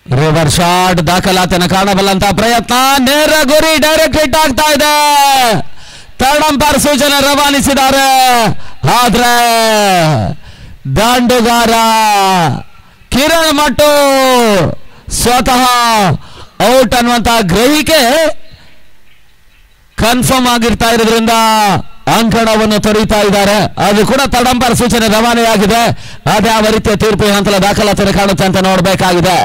ರಿವರ್ ಶಾಟ್ ದಾಖಲಾತಿಯನ್ನು ಕಾಣಬಲ್ಲಂತಹ ಪ್ರಯತ್ನ, ನೇರ ಗುರಿ, ಡೈರೆಕ್ಟ್ ಹಿಟ್ ಆಗ್ತಾ ಇದೆ. ಥರ್ಡ್ ಅಂಪೈರ್ ಸೂಚನೆ ರವಾನಿಸಿದ್ದಾರೆ. ಆದ್ರೆ ದಾಂಡುಗಾರ ಕಿರಣ್ ಮಟ್ಟು ಸ್ವತಃ ಔಟ್ ಅನ್ನುವಂತಹ ಗ್ರಹಿಕೆ ಕನ್ಫರ್ಮ್ ಆಗಿರ್ತಾ ಇರೋದ್ರಿಂದ ಅಂಕಣವನ್ನು ತೊರೀತಾ ಇದ್ದಾರೆ. ಅದು ಕೂಡ ಥರ್ಡ್ ಅಂಪೈರ್ ಸೂಚನೆ ರವಾನೆಯಾಗಿದೆ. ಅದ್ಯಾವ ರೀತಿಯ ತೀರ್ಪು ಹಂತದ ದಾಖಲಾತಿಯನ್ನು ಕಾಣುತ್ತೆ ಅಂತ ನೋಡಬೇಕಾಗಿದೆ.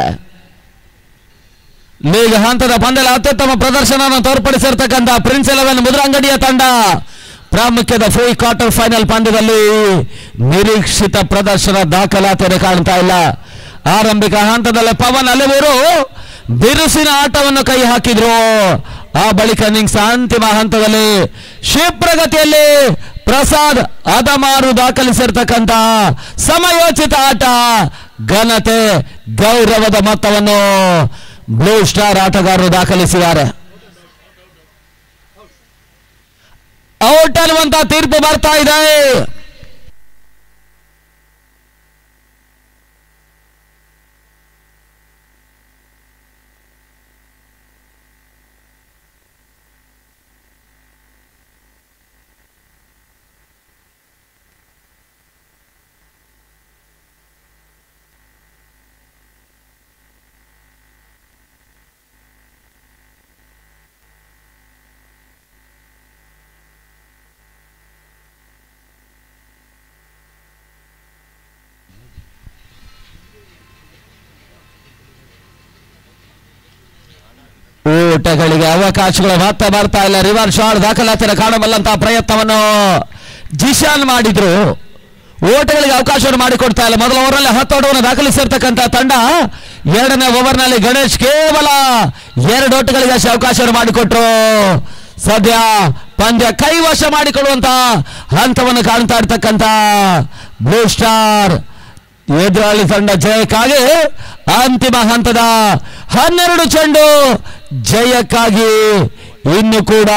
ಲೀಗ್ ಹಂತದ ಪಂದ್ಯದ ಅತ್ಯುತ್ತಮ ಪ್ರದರ್ಶನವನ್ನು ತೋರ್ಪಡಿಸಿರ್ತಕ್ಕಂಥ ಪ್ರಿನ್ಸ್ 11 ಮುದ್ರಂಗಡಿಯ ತಂಡ ಪ್ರಾಮುಖ್ಯದ ಫ್ರೀ ಕ್ವಾರ್ಟರ್ ಫೈನಲ್ ಪಂದ್ಯದಲ್ಲಿ ನಿರೀಕ್ಷಿತ ಪ್ರದರ್ಶನ ದಾಖಲಾತಿಯನ್ನು ಕಾಣ್ತಾ ಇಲ್ಲ. ಆರಂಭಿಕ ಹಂತದಲ್ಲಿ ಪವನ್ ಅಲೆವೂರು ಬಿರುಸಿನ ಆಟವನ್ನು ಕೈ ಹಾಕಿದ್ರು. ಆ ಬಳಿಕ ಇನ್ನಿಂಗ್ಸ್ ಅಂತಿಮ ಹಂತದಲ್ಲಿ ಕ್ಷಿಪ್ರಗತಿಯಲ್ಲಿ ಪ್ರಸಾದ್ ಅದಮಾರು ದಾಖಲಿಸಿರ್ತಕ್ಕಂಥ ಸಮಯೋಚಿತ ಆಟ, ಘನತೆ, ಗೌರವದ ಮೊತ್ತವನ್ನು ಬ್ಲೂ ಸ್ಟಾರ್ ಆಟಗಾರರು ದಾಖಲಿಸಿದ್ದಾರೆ. ಔಟ್ ಅನ್ನುವಂತಹ ತೀರ್ಪು ಬರ್ತಾ ಇದೆ. ತಂಡಗಳಿಗೆ ಅವಕಾಶಗಳು ಮತ್ತೆ ಬರ್ತಾ ಇಲ್ಲ. ರಿವರ್ಸ್ ಶಾಟ್ ದಾಖಲಾತಿಯನ್ನು ಕಾಣಬಲ್ಲಂತಹ ಪ್ರಯತ್ನವನ್ನು ಜಿಶಾನ್ ಮಾಡಿದ್ರು. ಓಟಗಳಿಗೆ ಅವಕಾಶವನ್ನು ಮಾಡಿಕೊಡ್ತಾ ಇಲ್ಲ. ಮೊದಲ ಓವರ್ನಲ್ಲಿ 10 ಓಟವನ್ನು ದಾಖಲಿಸಿರ್ತಕ್ಕಂಥ ತಂಡ ಎರಡನೇ ಓವರ್ನಲ್ಲಿ ಗಣೇಶ್ ಕೇವಲ 2 ಓಟಗಳಿಗೆ ಅವಕಾಶವನ್ನು ಮಾಡಿಕೊಟ್ರು. ಸದ್ಯ ಪಂದ್ಯ ಕೈವಶ ಮಾಡಿಕೊಳ್ಳುವಂತ ಹಂತವನ್ನು ಕಾಣ್ತಾ ಇರ್ತಕ್ಕಂಥ ಬ್ಲೂ ಸ್ಟಾರ್ ಎದುರಾಳಿ ತಂಡ ಜಯಕ್ಕಾಗಿ ಅಂತಿಮ ಹಂತದ 12 ಚೆಂಡು ಜಯಕ್ಕಾಗಿ ಇನ್ನು ಕೂಡ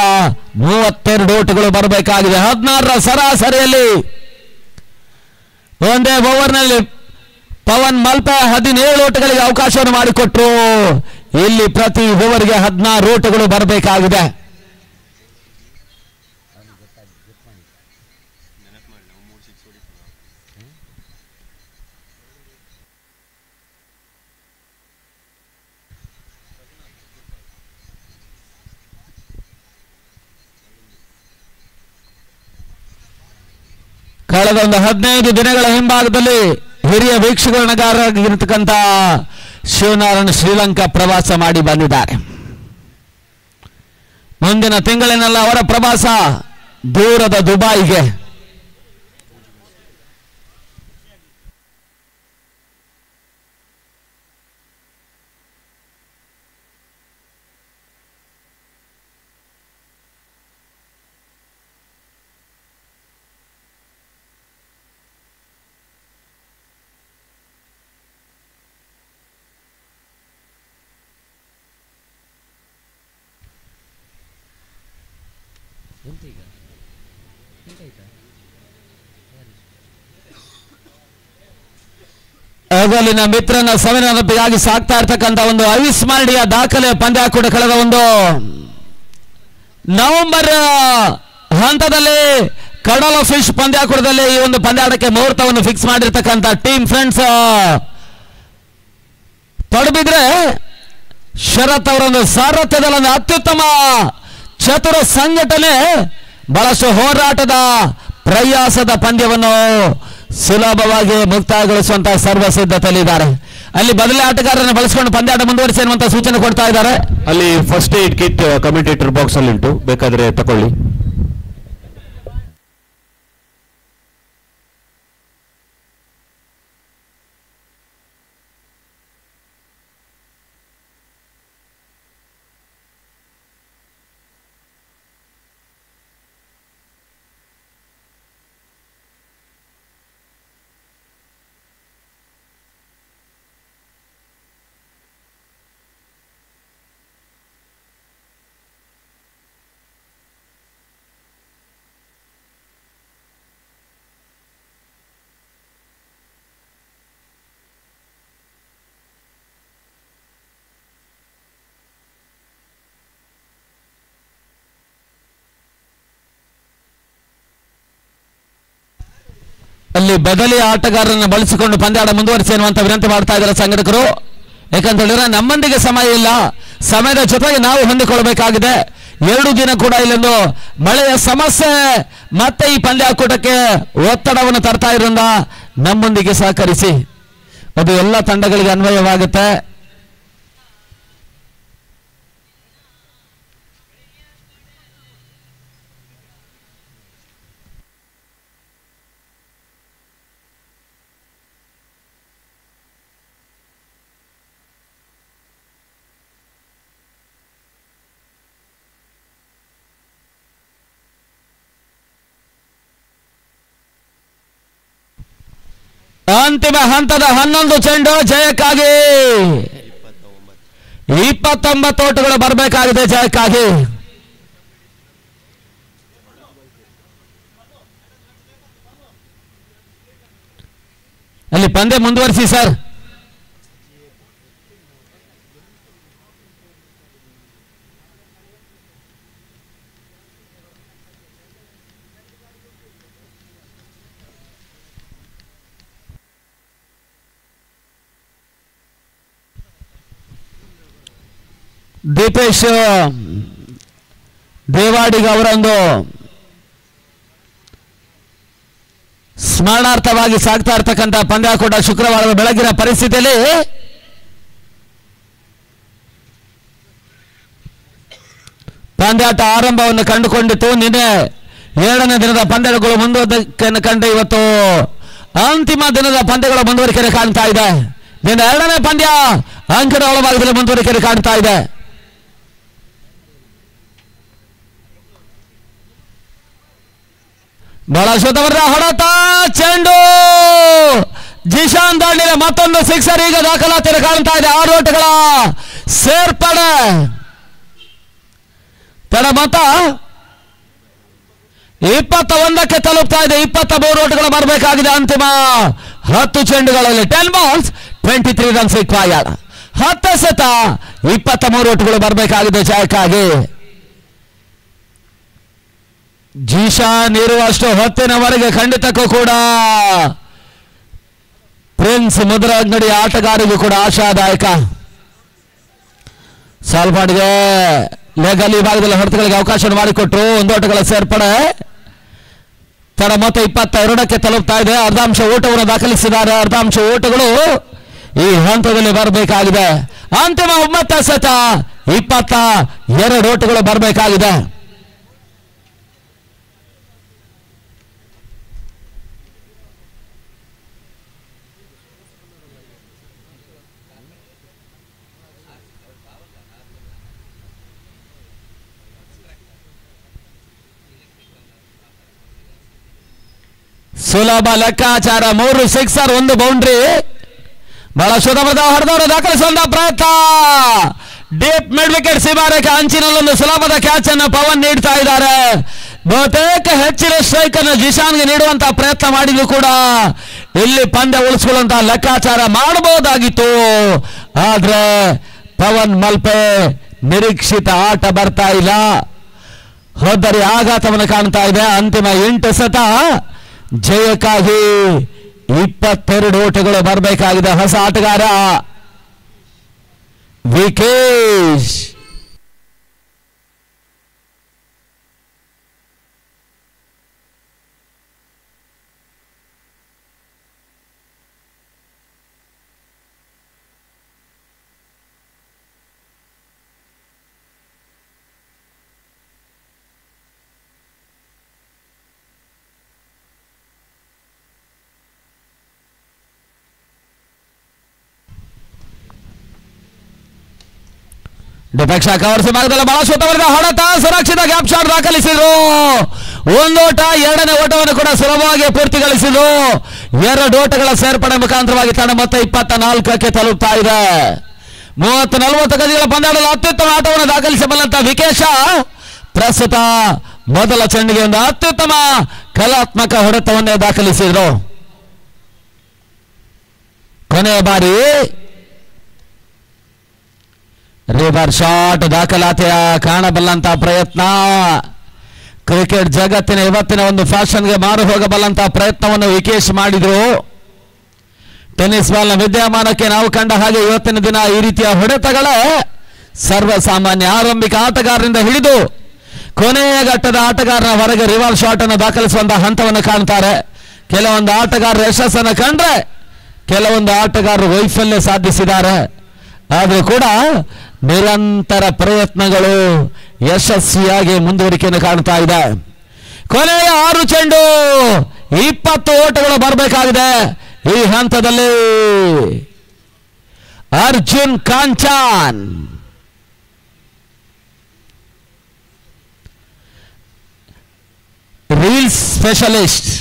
32 ಓಟಗಳು ಬರಬೇಕಾಗಿದೆ. 16ರ ಸರಾಸರಿಯಲ್ಲಿ ಒಂದೇ ಓವರ್ನಲ್ಲಿ ಪವನ್ ಮಲ್ಪೆ 17 ಓಟಗಳಿಗೆ ಅವಕಾಶವನ್ನು ಮಾಡಿಕೊಟ್ರು. ಇಲ್ಲಿ ಪ್ರತಿ ಓವರ್ಗೆ 16 ಓಟಗಳು ಬರಬೇಕಾಗಿದೆ. ಕಳೆದ ಒಂದು 15 ದಿನಗಳ ಹಿಂಭಾಗದಲ್ಲಿ ಹಿರಿಯ ವೀಕ್ಷಕರಣಗಾರರಾಗಿರ್ತಕ್ಕಂಥ ಶಿವನಾರಾಯಣ ಶ್ರೀಲಂಕಾ ಪ್ರವಾಸ ಮಾಡಿ ಬಂದಿದ್ದಾರೆ. ಮುಂದಿನ ತಿಂಗಳಿನಲ್ಲಿ ಅವರ ಪ್ರವಾಸ ದೂರದ ದುಬೈಗೆ. ಅಗಲಿನ ಮಿತ್ರನ ಸವಿನೆನಪಿಗಾಗಿ ಸಾಕ್ತಾ ಇರ್ತಕ್ಕಂಥ ಒಂದು ಅವಿಸ್ಮರಣೀಯ ದಾಖಲೆ ಪಂದ್ಯಾಕೂಟ ಕಳೆದ ಒಂದು ನವೆಂಬರ್ ಹಂತದಲ್ಲಿ ಕಡಲ ಫಿಶ್ ಪಂದ್ಯಾಕೂಟದಲ್ಲಿ ಈ ಒಂದು ಪಂದ್ಯಾಟಕ್ಕೆ ಮುಹೂರ್ತವನ್ನು ಫಿಕ್ಸ್ ಮಾಡಿರ್ತಕ್ಕಂಥ ಟೀಮ್ ಫ್ರೆಂಡ್ಸ್ ತೊಡಬಿದ್ರೆ ಶರತ್ ಅವರೊಂದು ಸಾರಥ್ಯದಲ್ಲಿ ಒಂದು ಅತ್ಯುತ್ತಮ ಚತುರ ಸಂಘಟನೆ ಬಹಳಷ್ಟು ಹೋರಾಟದ ಪ್ರಯಾಸದ ಪಂದ್ಯವನ್ನು ಸುಲಭವಾಗಿ ಮುಕ್ತಾಯಗೊಳಿಸುವಂತಹ ಸರ್ವ ಸಿದ್ಧತೆಯಲ್ಲಿದ್ದಾರೆ. ಅಲ್ಲಿ ಬದಲಿ ಆಟಗಾರರನ್ನು ಬಳಸಿಕೊಂಡು ಪಂದ್ಯಾಟ ಮುಂದುವರಿಸಿ ಅನ್ನುವಂತ ಸೂಚನೆ ಕೊಡ್ತಾ ಇದ್ದಾರೆ. ಅಲ್ಲಿ first aid kit commentator box ಅಲ್ಲಿ ಉಂಟು, ಬೇಕಾದ್ರೆ ತಕೊಳ್ಳಿ. ಅಲ್ಲಿ ಬದಲಿ ಆಟಗಾರರನ್ನು ಬಳಸಿಕೊಂಡು ಪಂದ್ಯಾಟ ಮುಂದುವರಿಸಿ ಅನ್ನುವಂತ ವಿನಂತಿ ಮಾಡ್ತಾ ಇದ್ದಾರೆ ಸಂಘಟಕರು. ಯಾಕಂತ ಹೇಳಿದ್ರೆ ನಮ್ಮೊಂದಿಗೆ ಸಮಯ ಇಲ್ಲ, ಸಮಯದ ಜೊತೆಗೆ ನಾವು ಹೊಂದಿಕೊಳ್ಳಬೇಕಾಗಿದೆ. 2 ದಿನ ಕೂಡ ಇಲ್ಲೊಂದು ಮಳೆಯ ಸಮಸ್ಯೆ ಮತ್ತೆ ಈ ಪಂದ್ಯಾಕೂಟಕ್ಕೆ ಒತ್ತಡವನ್ನು ತರ್ತಾ ಇರೋದ್ರಿಂದ ನಮ್ಮೊಂದಿಗೆ ಸಹಕರಿಸಿ. ಅದು ಎಲ್ಲ ತಂಡಗಳಿಗೆ ಅನ್ವಯವಾಗುತ್ತೆ. ಅಂತಿಮ ಹಂತದ 11 ಚೆಂಡು ಜಯಕ್ಕಾಗಿ 29 ಓಟಗಳು ಬರಬೇಕಾಗಿದೆ ಜಯಕ್ಕಾಗಿ. ಅಲ್ಲಿ ಪಂದ್ಯ ಮುಂದುವರಿಸಿ ಸರ್. ದೀಪೇಶ್ ದೇವಾಡಿಗ ಅವರೊಂದು ಸ್ಮರಣಾರ್ಥವಾಗಿ ಸಾಗ್ತಾ ಇರ್ತಕ್ಕಂಥ ಪಂದ್ಯಾಕೂಟ ಶುಕ್ರವಾರದ ಬೆಳಗಿನ ಪರಿಸ್ಥಿತಿಯಲ್ಲಿ ಪಂದ್ಯಾಟ ಆರಂಭವನ್ನು ಕಂಡುಕೊಂಡಿತು. ನಿನ್ನೆ 2ನೇ ದಿನದ ಪಂದ್ಯಗಳು ಮುಂದುವರಿಕೆಯನ್ನು ಕಂಡು ಇವತ್ತು ಅಂತಿಮ ದಿನದ ಪಂದ್ಯಗಳ ಮುಂದುವರಿಕೆಯನ್ನು ಕಾಣ್ತಾ ಇದೆ. ನಿನ್ನ 2ನೇ ಪಂದ್ಯ ಅಂಕದ ಒಳಭಾಗದಲ್ಲಿ ಮುಂದುವರಿಕೆಯನ್ನು ಕಾಣ್ತಾ ಇದೆ. ಬಹಳ ಶುದ್ಧವರ ಹೊಡೆತ, ಚೆಂಡು ಜಿಶಾನ್ ದಾಂಡಿನ ಮತ್ತೊಂದು ಸಿಕ್ಸರ್ ಈಗ ದಾಖಲಾತಿಯನ್ನು ಕಾಣ್ತಾ ಇದೆ. 6 ಓಟಗಳ ಸೇರ್ಪಡೆ. ತಡ ಮೊತ್ತ 21ಕ್ಕೆ ತಲುಪ್ತಾ ಇದೆ. 23 ಓಟಗಳು ಬರಬೇಕಾಗಿದೆ ಅಂತಿಮ 10 ಚೆಂಡುಗಳಲ್ಲಿ. 10 balls 23 ರನ್ಸ್ ರಿಕ್ವೈರ್ಡ್. 10 ಸತ 23 ಓಟಗಳು ಬರಬೇಕಾಗಿದೆ ಜಯಕ್ಕಾಗಿ. ಜಿಶಾನ್ ಇರುವಷ್ಟು ಹೊತ್ತಿನವರೆಗೆ ಖಂಡಿತಕ್ಕೂ ಕೂಡ ಪ್ರಿನ್ಸ್ ಮುದ್ರಂಗಡಿ ಆಟಗಾರಿಗೂ ಕೂಡ ಆಶಾದಾಯಕ. ಸಾಲ್ಪಾಡ್ಗೆ ಲೆಗಲ್ ವಿಭಾಗದಲ್ಲಿ ಹೊರತುಗಳಿಗೆ ಅವಕಾಶ ಮಾಡಿಕೊಟ್ರು. 1 ಓಟಗಳ ಸೇರ್ಪಡೆ. ತಡ ಮೊತ್ತ 22ಕ್ಕೆ ತಲುಪ್ತಾ ಇದೆ. ಅರ್ಧಾಂಶ ಓಟವನ್ನು ದಾಖಲಿಸಿದ್ದಾರೆ. ಅರ್ಧಾಂಶ ಓಟಗಳು ಈ ಹಂತದಲ್ಲಿ ಬರಬೇಕಾಗಿದೆ. ಅಂತಿಮ 9 ಸತ 22 ಓಟಗಳು ಬರಬೇಕಾಗಿದೆ. ಸುಲಭ ಲೆಕ್ಕಾಚಾರ. 3 ಸಿಕ್ಸರ್ 1 ಬೌಂಡ್ರಿ. ಬಹಳ ಶುದ್ಧವಾದ ಹೊಡೆದವರು ದಾಖಲಿಸುವಂತ ಪ್ರಯತ್ನ. ಡೀಪ್ ಮಿಡ್ ವಿಕೆಟ್ ಸೀಮಾರೇಖೆ ಅಂಚಿನಲ್ಲೊಂದು ಸುಲಭದ ಕ್ಯಾಚ್ ಅನ್ನು ಪವನ್ ನೀಡ್ತಾ ಇದ್ದಾರೆ. ಬಹುತೇಕ ಹೆಚ್ಚಿನ ಸ್ಟ್ರೈಕ್ ಅನ್ನು ಜಿಶಾನ್ಗೆ ನೀಡುವಂತಹ ಪ್ರಯತ್ನ ಮಾಡಿದ್ರು ಕೂಡ ಇಲ್ಲಿ ಪಂದ್ಯ ಉಳಿಸಿಕೊಳ್ಳುವಂತಹ ಲೆಕ್ಕಾಚಾರ ಮಾಡಬಹುದಾಗಿತ್ತು. ಆದ್ರೆ ಪವನ್ ಮಲ್ಪೆ ನಿರೀಕ್ಷಿತ ಆಟ ಬರ್ತಾ ಇಲ್ಲ. ಹೋದರೆ ಆಘಾತವನ್ನು ಕಾಣ್ತಾ ಇದೆ. ಅಂತಿಮ 8 ಸತ ಜಯಕ್ಕಾಗಿ 22 ಓಟಗಳು ಬರಬೇಕಾಗಿದೆ. ಹೊಸ ಆಟಗಾರ ವಿಕೇಶ್. ಡಿಫೆಕ್ಷ ಕವರ್ಸ್ ಭಾಗದಲ್ಲಿ ಬಹಳ ಶುದ್ಧವಾದ ಹೊಡೆತ, ಸುರಕ್ಷಿತ ಗ್ಯಾಪ್ ಶಾಟ್ ದಾಖಲಿಸಿದ್ರು. 1 ಓಟ, 2ನೇ ಓಟವನ್ನು ಕೂಡ ಸುಲಭವಾಗಿ ಪೂರ್ತಿಗೊಳಿಸಿದ್ರು. 2 ಓಟಗಳ ಸೇರ್ಪಡೆ ಮುಖಾಂತರವಾಗಿ ತಂಡ ಮತ್ತೆ 24ಕ್ಕೆ ತಲುಪ್ತಾ ಇದೆ. 30-40 ಗಜಗಳ ಪಂದ್ಯಾಟದಲ್ಲಿ ಅತ್ಯುತ್ತಮ ಆಟವನ್ನು ದಾಖಲಿಸಬಲ್ಲಂತ ವಿಕೇಶ ಪ್ರಸ್ತುತ ಮೊದಲ ಚೆಂಡಿಗೆ ಒಂದು ಅತ್ಯುತ್ತಮ ಕಲಾತ್ಮಕ ಹೊಡೆತವನ್ನೇ ದಾಖಲಿಸಿದ್ರು. ಕೊನೆಯ ಬಾರಿ ರಿವರ್ ಶಾಟ್ ದಾಖಲಾತಿಯ ಕಾಣಬಲ್ಲಂತ ಪ್ರಯತ್ನ. ಕ್ರಿಕೆಟ್ ಜಗತ್ತಿನ ಇವತ್ತಿನ ಒಂದು ಫ್ಯಾಷನ್ಗೆ ಮಾರು ಹೋಗಬಲ್ಲಂತಹ ಪ್ರಯತ್ನವನ್ನು ವಿಕೇಶ್ ಮಾಡಿದ್ರು. ಟೆನ್ನಿಸ್ ಬಾಲ್ನ ವಿದ್ಯಮಾನಕ್ಕೆ ನಾವು ಕಂಡ ಹಾಗೆ ಇವತ್ತಿನ ದಿನ ಈ ರೀತಿಯ ಹೊಡೆತಗಳೇ ಸರ್ವಸಾಮಾನ್ಯ. ಆರಂಭಿಕ ಆಟಗಾರರಿಂದ ಹಿಡಿದು ಕೊನೆಯ ಘಟ್ಟದ ಆಟಗಾರನ ಹೊರಗೆ ರಿವರ್ ಶಾಟ್ ಅನ್ನು ದಾಖಲಿಸುವಂತಹ ಹಂತವನ್ನು ಕಾಣ್ತಾರೆ. ಕೆಲವೊಂದು ಆಟಗಾರರು ಯಶಸ್ಸನ್ನು ಕಂಡ್ರೆ ಕೆಲವೊಂದು ಆಟಗಾರರು ವೈಫಲ್ಯ ಸಾಧಿಸಿದ್ದಾರೆ. ಆದರೂ ಕೂಡ ನಿರಂತರ ಪ್ರಯತ್ನಗಳು ಯಶಸ್ವಿಯಾಗಿ ಮುಂದುವರಿಕೆಯನ್ನು ಕಾಣ್ತಾ ಇದೆ. ಕೊನೆಯ 6 ಚೆಂಡು 20 ಓಟಗಳು ಬರಬೇಕಾಗಿದೆ. ಈ ಹಂತದಲ್ಲಿ ಅರ್ಜುನ್ ಕಾಂಚಾನ್ ರೀಲ್ಸ್ ಸ್ಪೆಷಲಿಸ್ಟ್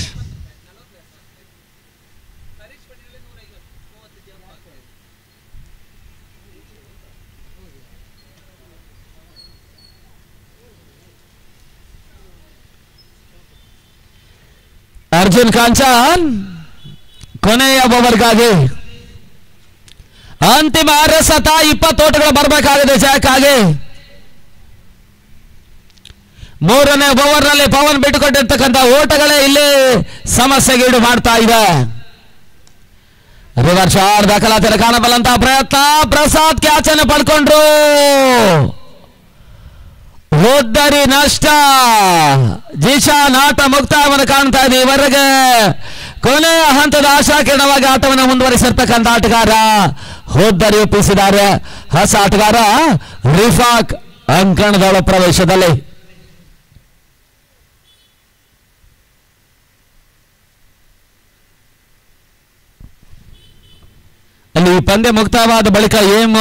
ಅರ್ಜುನ್ ಕಾಂಚಾನ್ ಕೊನೆಯ ಓವರ್ಗಾಗಿ ಅಂತಿಮ 6 ಸತ 20 ಓಟಗಳು ಬರಬೇಕಾಗಿದೆ ಜಯಕ್ಕಾಗಿ. 3ನೇ ಓವರ್ನಲ್ಲಿ ಪವನ್ ಬಿಟ್ಟುಕೊಟ್ಟಿರ್ತಕ್ಕಂಥ ಓಟಗಳೇ ಇಲ್ಲಿ ಸಮಸ್ಯೆಗೀಡು ಮಾಡ್ತಾ ಇದೆ. ರಿವರ್ ಶಾಟ್ ದಾಖಲಾತಿಯಲ್ಲಿ ಕಾಣಬಲ್ಲಂತಹ ಪ್ರಯತ್ನ. ಪ್ರಸಾದ್ ಕ್ಯಾಚ್ ಅನ್ನು ಪಡ್ಕೊಂಡ್ರು. ಹೋದ್ದರಿ ನಷ್ಟ. ಜಿಶಾನ್ ಆಟ ಮುಕ್ತಾಯವನ್ನು ಕಾಣ್ತಾ ಇದೆ. ಇವರೆಗೆ ಕೊನೆಯ ಹಂತದ ಆಶಾಕಿರಣವಾಗಿ ಆಟವನ್ನು ಮುಂದುವರಿಸಿರ್ತಕ್ಕಂಥ ಆಟಗಾರ ಹೋದ್ದರಿ ಒಪ್ಪಿಸಿದ್ದಾರೆ. ಹೊಸ ಆಟಗಾರ ರಿಫಾಕ್ ಅಂಕಣದೊಳ ಪ್ರವೇಶದಲ್ಲಿ. ಅಲ್ಲಿ ಪಂದ್ಯ ಮುಕ್ತಾಯವಾದ ಬಳಿಕ ಏಮ್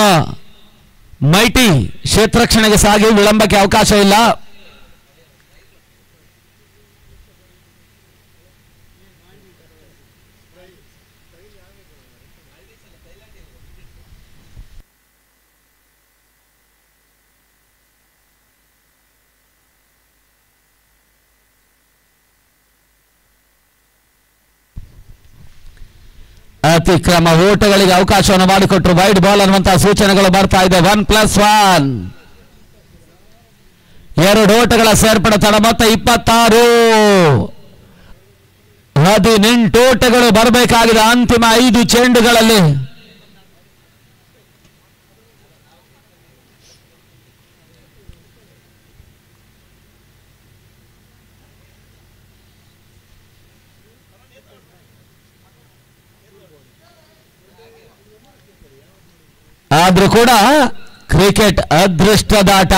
ಮೈಟಿ ಕ್ಷೇತ್ರರಕ್ಷಣೆಗೆ ಸಾಗಿ ವಿಳಂಬಕ್ಕೆ ಅವಕಾಶ ಇಲ್ಲ. ಅತಿಕ್ರಮ ಓಟಗಳಿಗೆ ಅವಕಾಶವನ್ನು ಮಾಡಿಕೊಟ್ಟರು. ವೈಡ್ ಬಾಲ್ ಅನ್ನುವಂತಹ ಸೂಚನೆಗಳು ಬರ್ತಾ ಇದೆ. 1+1 2 ಓಟಗಳ ಸೇರ್ಪಡೆ ತಡ ಮೊತ್ತ 26. 18 ಓಟಗಳು ಬರಬೇಕಾಗಿದೆ ಅಂತಿಮ 5 ಚೆಂಡುಗಳಲ್ಲಿ. ಆದ್ರೂ ಕೂಡ ಕ್ರಿಕೆಟ್ ಅದೃಷ್ಟದಾಟ.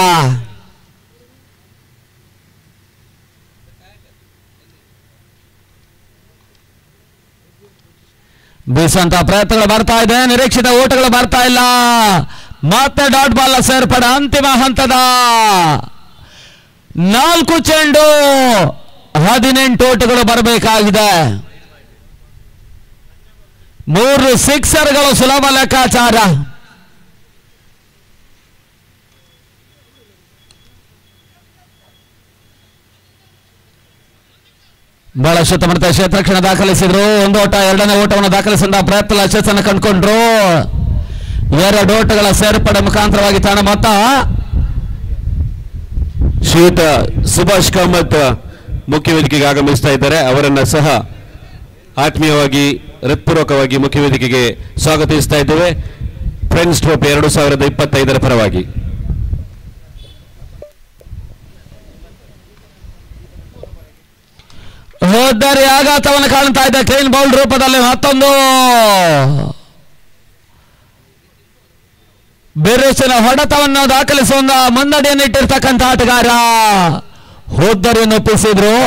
ಬೀಸುವಂತಹ ಪ್ರಯತ್ನಗಳು ಬರ್ತಾ ಇದೆ, ನಿರೀಕ್ಷಿತ ಓಟಗಳು ಬರ್ತಾ ಇಲ್ಲ. ಮತ್ತೆ ಡಾಟ್ ಬಾಲ್ ಸೇರ್ಪಡೆ ಅಂತಿಮ ಹಂತದ 4 ಚೆಂಡು 18 ಓಟಗಳು ಬರಬೇಕಾಗಿದೆ. 3 ಸಿಕ್ಸರ್ಗಳು ಸುಲಭ ಲೆಕ್ಕಾಚಾರ. ಬಹಳ ಶುತ್ತಮುತ್ತ ಕ್ಷೇತ್ರಕ್ಷಣ ದಾಖಲಿಸಿದ್ರು. 1 ಓಟ, 2ನೇ ಓಟವನ್ನು ದಾಖಲಿಸಿದ ಪ್ರಯತ್ನ ಯಶಸ್ಸನ್ನು ಕಂಡುಕೊಂಡ್ರು. 2 ಓಟಗಳ ಸೇರ್ಪಡೆ ಮುಖಾಂತರವಾಗಿ ತಾಣ ಮೊತ್ತ. ಶ್ರೀಯುತ ಸುಭಾಷ್ ಕಾಮತ್ ಮುಖ್ಯ ವೇದಿಕೆಗೆ ಆಗಮಿಸ್ತಾ ಇದ್ದಾರೆ. ಅವರನ್ನ ಸಹ ಆತ್ಮೀಯವಾಗಿ ಹೃತ್ಪೂರ್ವಕವಾಗಿ ಮುಖ್ಯ ವೇದಿಕೆಗೆ ಸ್ವಾಗತಿಸ್ತಾ ಇದ್ದೇವೆ. ಫ್ರೆಂಡ್ಸ್ ಟ್ರೋಫಿ 2025 ಪರವಾಗಿ. ಹೋದರೆ ಆಘಾತವನ್ನು ಕಾಣ್ತಾ ಇದೆ. ಕ್ಲೀನ್ ಬೌಲ್ ರೂಪದಲ್ಲಿ ಮತ್ತೊಂದು ಬಿರುಸಿನ ಹೊಡೆತವನ್ನು ದಾಖಲಿಸುವ ಮುನ್ನಡೆಯನ್ನಿಟ್ಟಿರ್ತಕ್ಕಂಥ ಆಟಗಾರ ಹೋದರಿಯನ್ನು ಒಪ್ಪಿಸಿದ್ರು.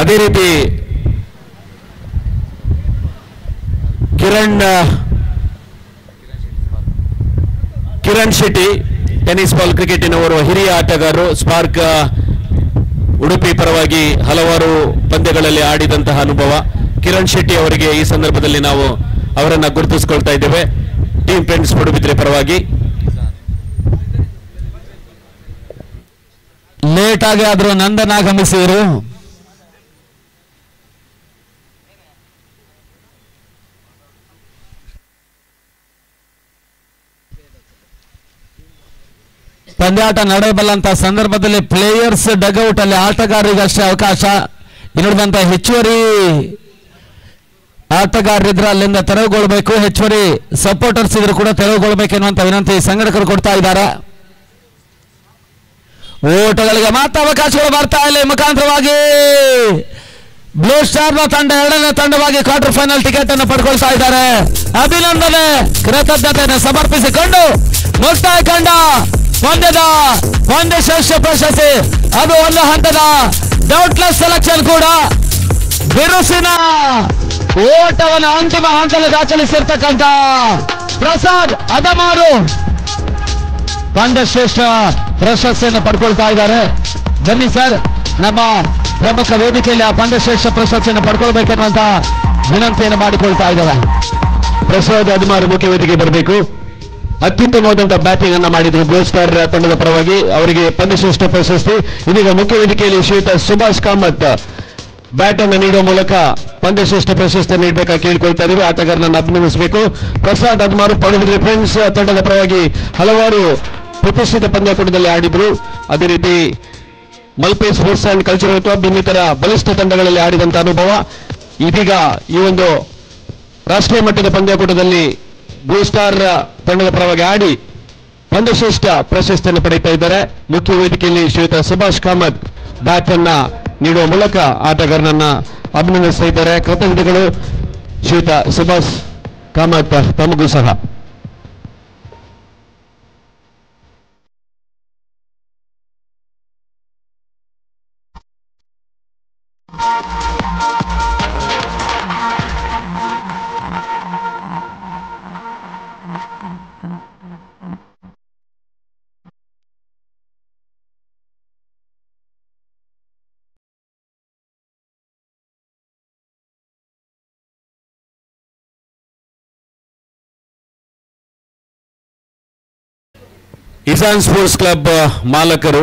ಅದೇ ರೀತಿ ಕಿರಣ್ ಶೆಟ್ಟಿ ಟೆನ್ನಿಸ್ ಬಾಲ್ ಕ್ರಿಕೆಟಿನ ಓರ್ವ ಹಿರಿಯ ಆಟಗಾರರು. ಸ್ಪಾರ್ಕ್ ಉಡುಪಿ ಪರವಾಗಿ ಹಲವಾರು ಪಂದ್ಯಗಳಲ್ಲಿ ಆಡಿದಂತಹ ಅನುಭವ. ಕಿರಣ್ ಶೆಟ್ಟಿ ಅವರಿಗೆ ಈ ಸಂದರ್ಭದಲ್ಲಿ ನಾವು ಅವರನ್ನ ಗುರುತಿಸಿಕೊಳ್ತಾ ಇದ್ದೇವೆ. ಟೀಮ್ ಫ್ರೆಂಡ್ಸ್ ಪಡುಬಿದ್ರೆ ಪರವಾಗಿ. ಲೇಟ್ ಆಗಿ ಆದ್ರೂ ನಂದನ್ ಆಗಮಿಸಿದರು. ಪಂದ್ಯಾಟ ನಡೆಯಬಲ್ಲಂತ ಸಂದರ್ಭದಲ್ಲಿ ಪ್ಲೇಯರ್ಸ್ ಡಗ್ಔಟ್ ಅಲ್ಲಿ ಆಟಗಾರರಿಗಷ್ಟೇ ಅವಕಾಶ. ಇನ್ನುಳಿದಂತ ಹೆಚ್ಚುವರಿ ಆಟಗಾರರಿದ್ರೆ ಅಲ್ಲಿಂದ ತೆರವುಗೊಳ್ಬೇಕು. ಹೆಚ್ಚುವರಿ ಸಪೋರ್ಟರ್ಸ್ ಇದ್ರು ಕೂಡ ತೆರವುಗೊಳ್ಬೇಕೆನ್ನುವಂತ ವಿನಂತಿ ಸಂಘಟಕರು ಕೊಡ್ತಾ ಇದ್ದಾರೆ. ಓಟಗಳಿಗೆ ಮಾತ್ರ ಅವಕಾಶಗಳು ಬರ್ತಾ ಇಲ್ಲ. ಮುಖಾಂತರವಾಗಿ ಬ್ಲೂ ಸ್ಟಾರ್ ತಂಡ 2ನೇ ತಂಡವಾಗಿ ಕ್ವಾರ್ಟರ್ ಫೈನಲ್ ಟಿಕೆಟ್ ಅನ್ನು ಪಡ್ಕೊಳ್ತಾ ಇದ್ದಾರೆ. ಅಭಿನಂದನೆ, ಕೃತಜ್ಞತೆಯನ್ನು ಸಮರ್ಪಿಸಿಕೊಂಡು ಮುಕ್ತಾಯ ಕಂಡ ಪಂದ್ಯ ಶ್ರೇಷ್ಠ ಪ್ರಶಸ್ತಿ. ಅದು ಒಂದು ಹಂತದ ಡೌಟ್ಲೆಸ್ ಸೆಲೆಕ್ಷನ್ ಕೂಡ. ಬಿರುಸಿನ ಓಟವನ್ನು ಅಂತಿಮ ಹಂತದಲ್ಲಿ ದಾಖಲಿಸಿರ್ತಕ್ಕಂಥ ಪ್ರಸಾದ್ ಅದಮಾರು ಪಂದ್ಯ ಶ್ರೇಷ್ಠ ಪ್ರಶಸ್ತಿಯನ್ನು ಪಡ್ಕೊಳ್ತಾ ಇದ್ದಾರೆ. ಬನ್ನಿ ಸರ್, ನಮ್ಮ ಪ್ರಮುಖ ವೇದಿಕೆಯಲ್ಲಿ ಆ ಪಂದ್ಯ ಶ್ರೇಷ್ಠ ಪ್ರಶಸ್ತಿಯನ್ನು ಪಡ್ಕೊಳ್ಬೇಕೆನ್ನುವಂತ ವಿನಂತಿಯನ್ನು ಮಾಡಿಕೊಳ್ತಾ ಇದ್ದಾರೆ. ಪ್ರಸಾದ್ ಅದಮಾರು ಮುಖ್ಯ ವೇದಿಕೆ ಬರಬೇಕು. ಅತ್ಯುತ್ತಮವಾದಂತಹ ಬ್ಯಾಟಿಂಗ್ ಅನ್ನ ಮಾಡಿದ್ರು ಬ್ಲೂ ಸ್ಟಾರ್ ತಂಡದ ಪರವಾಗಿ. ಅವರಿಗೆ ಪಂದ್ಯಶ್ರೇಷ್ಠ ಪ್ರಶಸ್ತಿ. ಇದೀಗ ಮುಖ್ಯ ವೇದಿಕೆಯಲ್ಲಿ ಶ್ರೀಯುತ ಸುಭಾಷ್ ಕಾಮತ್ ಬ್ಯಾಟ್ ಅನ್ನು ನೀಡುವ ಮೂಲಕ ಪಂದ್ಯಶ್ರೇಷ್ಠ ಪ್ರಶಸ್ತಿ ನೀಡಬೇಕಾಗಿ ಕೇಳಿಕೊಳ್ತಾ ಇದ್ದೀವಿ. ಆಟಗಾರನನ್ನು ಅಭಿನಂದಿಸಬೇಕು. ಪ್ರಸಾದ್ ಅದಮಾರು ಪಡುಬಿದ್ರೆ ಫ್ರೆಂಡ್ಸ್ ತಂಡದ ಪರವಾಗಿ ಹಲವಾರು ಪ್ರತಿಷ್ಠಿತ ಪಂದ್ಯಾಕೂಟದಲ್ಲಿ ಆಡಿದ್ರು. ಅದೇ ರೀತಿ Malpe sports and cultural club ಇನ್ನಿತರ ಬಲಿಷ್ಠ ತಂಡಗಳಲ್ಲಿ ಆಡಿದಂತಹ ಅನುಭವ. ಇದೀಗ ಈ ಒಂದು ರಾಷ್ಟ್ರೀಯ ಮಟ್ಟದ ಪಂದ್ಯಾಕೂಟದಲ್ಲಿ ಬ್ಲೂ ಸ್ಟಾರ್ ತಂಡದ ಪರವಾಗಿ ಆಡಿ ಪಂದ್ಯಶ್ರೇಷ್ಠ ಪ್ರಶಸ್ತಿಯನ್ನು ಪಡೆಯುತ್ತಾ ಇದ್ದಾರೆ. ಮುಖ್ಯ ವೇದಿಕೆಯಲ್ಲಿ ಶ್ರೀಯುತ ಸುಭಾಷ್ ಕಾಮತ್ ಬ್ಯಾಟ್ ಅನ್ನ ನೀಡುವ ಮೂಲಕ ಆಟಗಾರನನ್ನ ಅಭಿನಂದಿಸ್ತಾ ಇದ್ದಾರೆ. ಕೃತಜ್ಞತೆಗಳು ಶ್ರೀಯುತ ಸುಭಾಷ್ ಕಾಮತ್, ತಮಗೂ ಸಹ. ಇಸಾನ್ ಸ್ಪೋರ್ಟ್ಸ್ ಕ್ಲಬ್ ಮಾಲಕರು